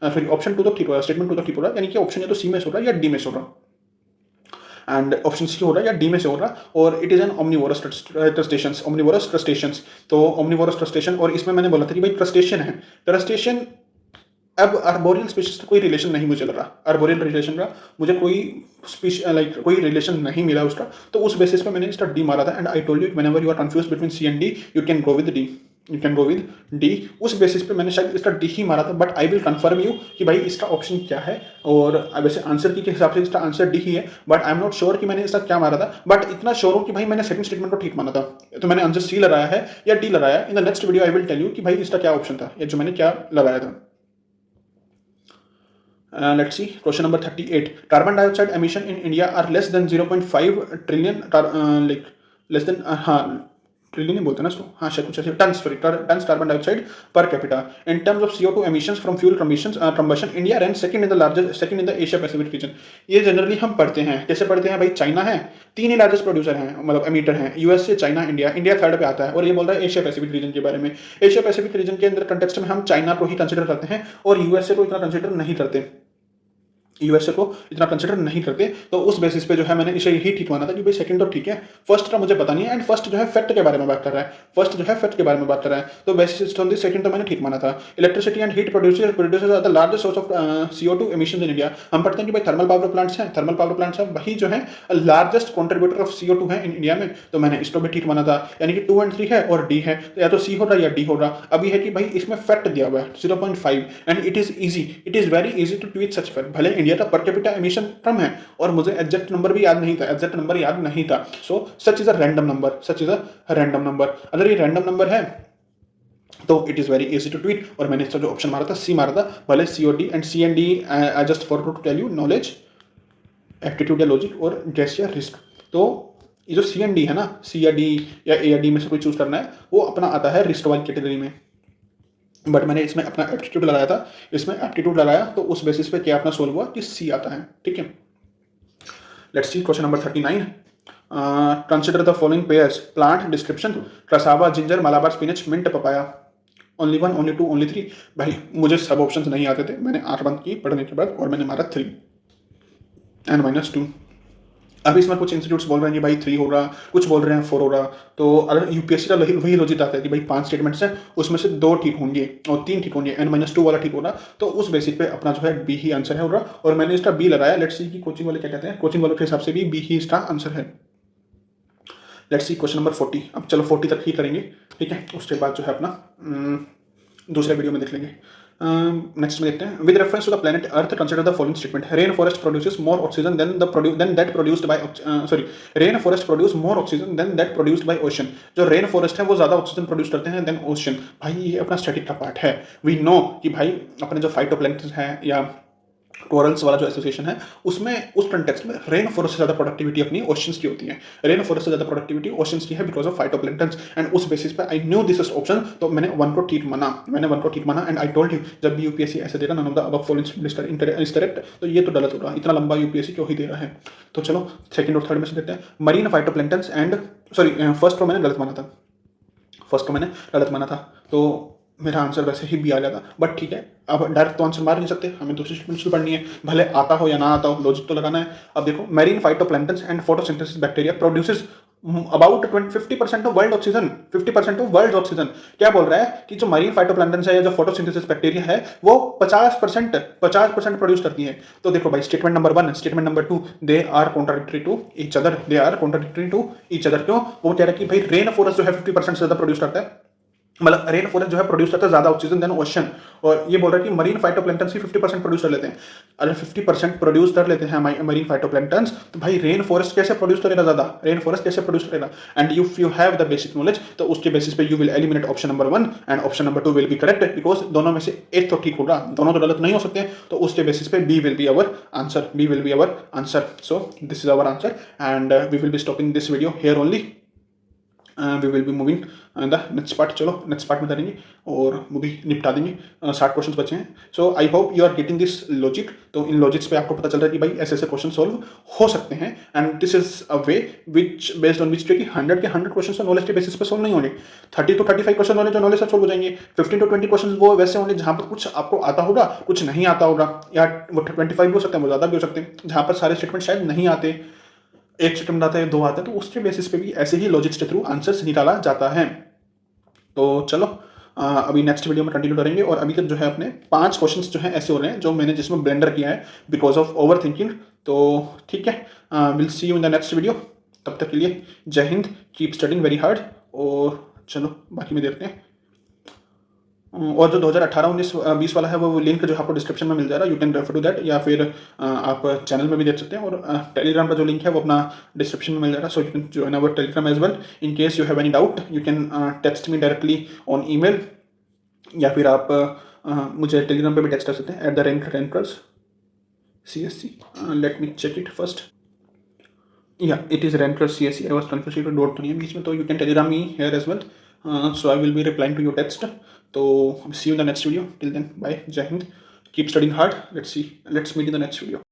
सॉरी ऑप्शन 2 तो ठीक हो रहा, स्टेटमेंट 2 तो ठीक हो रहा, यानी कि ऑप्शन या तो सी में से हो रहा है या डी में से हो रहा, एंड ऑप्शन सी हो रहा है या डी में से हो रहा, और it is an omnivorous crustaceans, omnivorous crustaceans. तो ओमनिवोरस क्रस्टेशियन, और इसमें मैंने बोला था कि भाई क्रस्टेशियन है, क्रस्टेशियन। अब आर्बोरियल स्पीशीज का कोई रिलेशन नहीं मुझे लग रहा, आर्बोरियल रिलेशन का मुझे कोई लाइक कोई रिलेशन नहीं मिला उसका, तो उस बेसिस पे मैंने इसका डी मारा था। And I told you whenever you are confused between C and D, you can go with D, you can go with D. उस बेसिस पे मैंने शायद इसका डी ही मारा था, but I will confirm you कि भाई इसका ऑप्शन क्या है, और वैसे आंसर की के हिसाब से इसका आंसर डी ही है, but I am not sure कि मैंने इसका क्या मारा था, बट इतना श्योर हूँ कि भाई मैंने सेकंड स्टेटमेंट को ठीक माना था। तो मैंने आंसर सी लगाया है या डी लगाया। In the next video I will tell you कि भाई इसका क्या ऑप्शन था, या जो मैंने क्या लगाया था। Let's see question number 38. Carbon dioxide emission in India are less than 0.5 trillion, like less than हाँ ट्रिलियन ही बोलते हैं ना इसको, हाँ शायद कुछ ऐसे, tons, sorry tons carbon dioxide per capita. In terms of CO2 emissions from fuel combustion India rank second in the largest, second in the Asia Pacific region. ये जनरली हम पढ़ते हैं, कैसे पढ़ते हैं भाई? चाइना है, तीन ही लार्जेस्ट प्रोड्यूसर हैं, मतलब एमीटर हैं, USA, China, India. India third पे आता है, और ये बोल रहा है एशिया पैसिफिक रीजन के बारे में। एशिया पैसिफिक रीजन के अंदर कंटेक्स्ट में हम चाइना को ही कंसिडर करते हैं, और यूएसए को इतना कंसिडर नहीं करते, यूएसए को इतना कंसिडर नहीं करते। तो उस बेसिस पे जो है मैंने इसे यही ठीक माना था कि भाई सेकंड तो ठीक है, फर्स्ट का मुझे पता नहीं है, एंड फर्स्ट जो है फैक्ट के बारे में बात कर रहा है, फर्स्ट जो है फैक्ट के बारे में बात कर रहा है, तो बेसिस ऑन दिस सेकंड तो मैंने ठीक माना था। Electricity and heat producers are the largest source of CO2 emissions in India. हम पढ़ते हैं कि भाई थर्मल पावर प्लांट्स हैं, थर्मल पावर प्लांट्स हैं, वही जो है लार्जेस्ट कॉन्ट्रीब्यूटर ऑफ CO2 है इन इंडिया में। तो मैंने इसको भी ठीक माना था, यानी कि 2 और 3 है और डी है, तो या तो सी हो रहा या डी हो रहा। अभी है कि भाई इसमें फैक्ट दिया हुआ है 0.5, and it is easy, it is very easy to tweet such fact. भले इंडिया का पर कैपिटा एमिशन कम है, और मुझे एग्जैक्ट नंबर भी याद नहीं था, एग्जैक्ट नंबर याद नहीं था। So such is a random number, such is a random number. अगर ये रैंडम नंबर है तो it is very easy to tweet, और मैंने इसका जो ऑप्शन मारा था सी मारा था, भले CO and C and D. I just forgot to tell you knowledge, aptitude या लॉजिक, और गेस या रिस्क। तो ये जो सी एंड डी है ना, सी या डी या ए या डी में से कोई चूज करना है, वो अपना आता है रिस्क वाली कैटेगरी में, बट मैंने इसमें अपना एप्टीट्यूड लगाया था, इसमें एप्टीट्यूड लगाया, तो उस बेसिस पे क्या अपना सोल्व हुआ कि सी आता है, ठीक है। Let's see question number 39। Consider the following pairs, plant description, cassava, ginger, Malabar spinach, mint, papaya. Only 1, only 2, only 3। भाई मुझे सब ऑप्शंस नहीं आते थे, मैंने 8 बंद की पढ़ने के बाद, और मैंने मारा 3 n-2। अभी इसमें कुछ इंस्टीट्यूट्स बोल रहे हैं कि भाई 3 हो रहा, कुछ बोल रहे हैं 4 हो रहा। तो अगर यूपीएससी का वही लॉजिक आता है कि भाई 5 स्टेटमेंट्स हैं, उसमें से 2 ठीक होंगे और 3 ठीक होंगे, n-2 वाला ठीक हो रहा, तो उस बेसिस पे अपना जो है बी ही आंसर है हो रहा, और मैंने इसका बी लगाया। लेट्स सी कि कोचिंग वाले क्या कहते हैं, कोचिंग वालों के हिसाब से भी बी ही इसका आंसर है। Let's see question number 40। अब चलो 40 तक ही करेंगे, ठीक है, उसके बाद जो है अपना दूसरे वीडियो में देख लेंगे। नेक्स्ट में देखते हैं। With reference to the planet Earth consider the following statement. Rain forest produces more oxygen than that produced by, sorry, rain forest produce more oxygen than that produced by ocean. जो rain forest है वो ज्यादा oxygen produce करते हैं then ocean. भाई ये अपना static का पार्ट है। वी नो कि भाई अपने जो फाइटोप्लैंक्टन है या कोरल्स वाला जो एसोसिएशन है, उसमें उस कंटेक्स्ट में रेन फॉरेस्ट से ज्यादा प्रोडक्टिविटी अपनी ओशंस की होती है। रेन फॉरेस्ट से ज्यादा प्रोडक्टिविटी ओशंस की है बिकॉज ऑफ फाइटोप्लैंक्टन्स, एंड उस बेसिस पे आई न्यू दिस ऑप्शन, तो मैंने 1 को ठीक माना, मैंने 1 को ठीक माना। एंड आई टोल्ड यू जब भी यूपीएससी ऐसे देगा none of the above following is correct, तो ये तो गलत हो रहा, इतना लंबा यूपीएससी क्यों ही दे रहा है। तो चलो सेकंड और थर्ड में से देखते हैं। Marine phytoplanktons and, sorry first को मैंने गलत माना था, फर्स्ट को मैंने गलत माना था, तो मेरा आंसर वैसे ही भी आ जाता, बट ठीक है, अब डायरेक्ट तो आंसर मार नहीं सकते, हमें दूसरी स्टेटमेंट्स भी पढ़नी है, भले आता हो या ना आता हो, लॉजिक तो लगाना है। अब देखो, marine phytoplanktons and photosynthesis bacteria produces about 50% of world oxygen, 50% of world oxygen. क्या बोल रहा है कि जो मरीन फाइटोप्लैंक्टन्स है या जो फोटोसिंथेसिस बैक्टीरिया है वो 50% प्रोड्यूस करती है। तो देखो भाई, statement number 1, statement number 2, they are contradictory to each other, they are contradictory to each other. क्यों? वो कह रहा है कि भाई रेन फॉरेस्ट जो है 50% से ज्यादा प्रोड्यूस करता है, मतलब रेन फॉरेस्ट जो है प्रोड्यूस करता है ज्यादा ऑक्सीजन देन ओशन। और ये बोल रहा है कि मरीन फाइटोप्लैंक्टन्स ही 50% प्रोड्यूस कर लेते हैं। अगर 50% प्रोड्यूस कर लेते हैं मरीन फाइटोप्लैंक्टन्स, तो भाई रेन फॉरेस्ट कैसे प्रोड्यूस करेगा ज्यादा, रेन फॉरेस्ट कैसे प्रोड्यूस करेगा। And if you have the basic knowledge, तो उसके बेसिस पे you will eliminate option number 1 and option number 2 will be correct, because दोनों में से एक तो ठीक होगा, दोनों तो गलत नहीं हो सकते। तो उसके बेसिस पे B will be our answer, B will be our answer. So this is our answer and we will be stopping this video here only. We will be moving the next part. चलो next part में करेंगे और movie निपटा देंगे। 60 question बचे हैं। So I hope you are getting this logic. तो इन लॉजिक्स पे आपको पता चल रहा है कि भाई ऐसे ऐसे क्वेश्चन सॉल्व हो सकते हैं। And this is a way which based on which कि 100 के 100 क्वेश्चन नॉलेज के बेसिस पे सॉल्व नहीं होंगे। 30 to 35 क्वेश्चन होने जो नॉलेज से सॉल्व हो जाएंगे। 15 to 20 क्वेश्चन वो वैसे होंगे जहां पर कुछ आपको आता होगा, कुछ नहीं आता होगा, या 25 भी हो सकते हैं, वो ज़्यादा भी हो सकते हैं, जहां पर सारे स्टेटमेंट शायद नहीं आते, एक स्टेटमेंट आता है, 2 आते हैं। तो उसके बेसिस पे भी ऐसे ही लॉजिक्स के थ्रू आंसर्स निकाला जाता है। तो चलो अभी नेक्स्ट वीडियो में कंटिन्यू करेंगे। और अभी तक जो है अपने 5 क्वेश्चंस जो है ऐसे हो रहे हैं जो मैंने जिसमें ब्लेंडर किया है बिकॉज ऑफ ओवर थिंकिंग। तो ठीक है, will see you in the next video. तब तक के लिए जय Hind, keep studying very hard. और चलो बाकी में देखते हैं। और जो 2018-19-20 वाला है वो लिंक जो आपको डिस्क्रिप्शन में मिल जाएगा, you can refer to that. या फिर आप चैनल में भी देख सकते हैं। और टेलीग्राम का जो लिंक है वो अपना डिस्क्रिप्शन में मिल जाएगा। So you can join our Telegram as well. In case you have any doubt you can text me directly on email, या फिर आप मुझे टेलीग्राम पे भी टेक्स्ट कर सकते हैं @rentrals CSC। Let me check it first. या it is rentrals CSC। I was confused, dot तो नहीं है बीच में। तो you can telegram me here as well. So I will be replying to your text. So see you in the next video. Till then, bye. Jai Hind. Keep studying hard. Let's meet in the next video.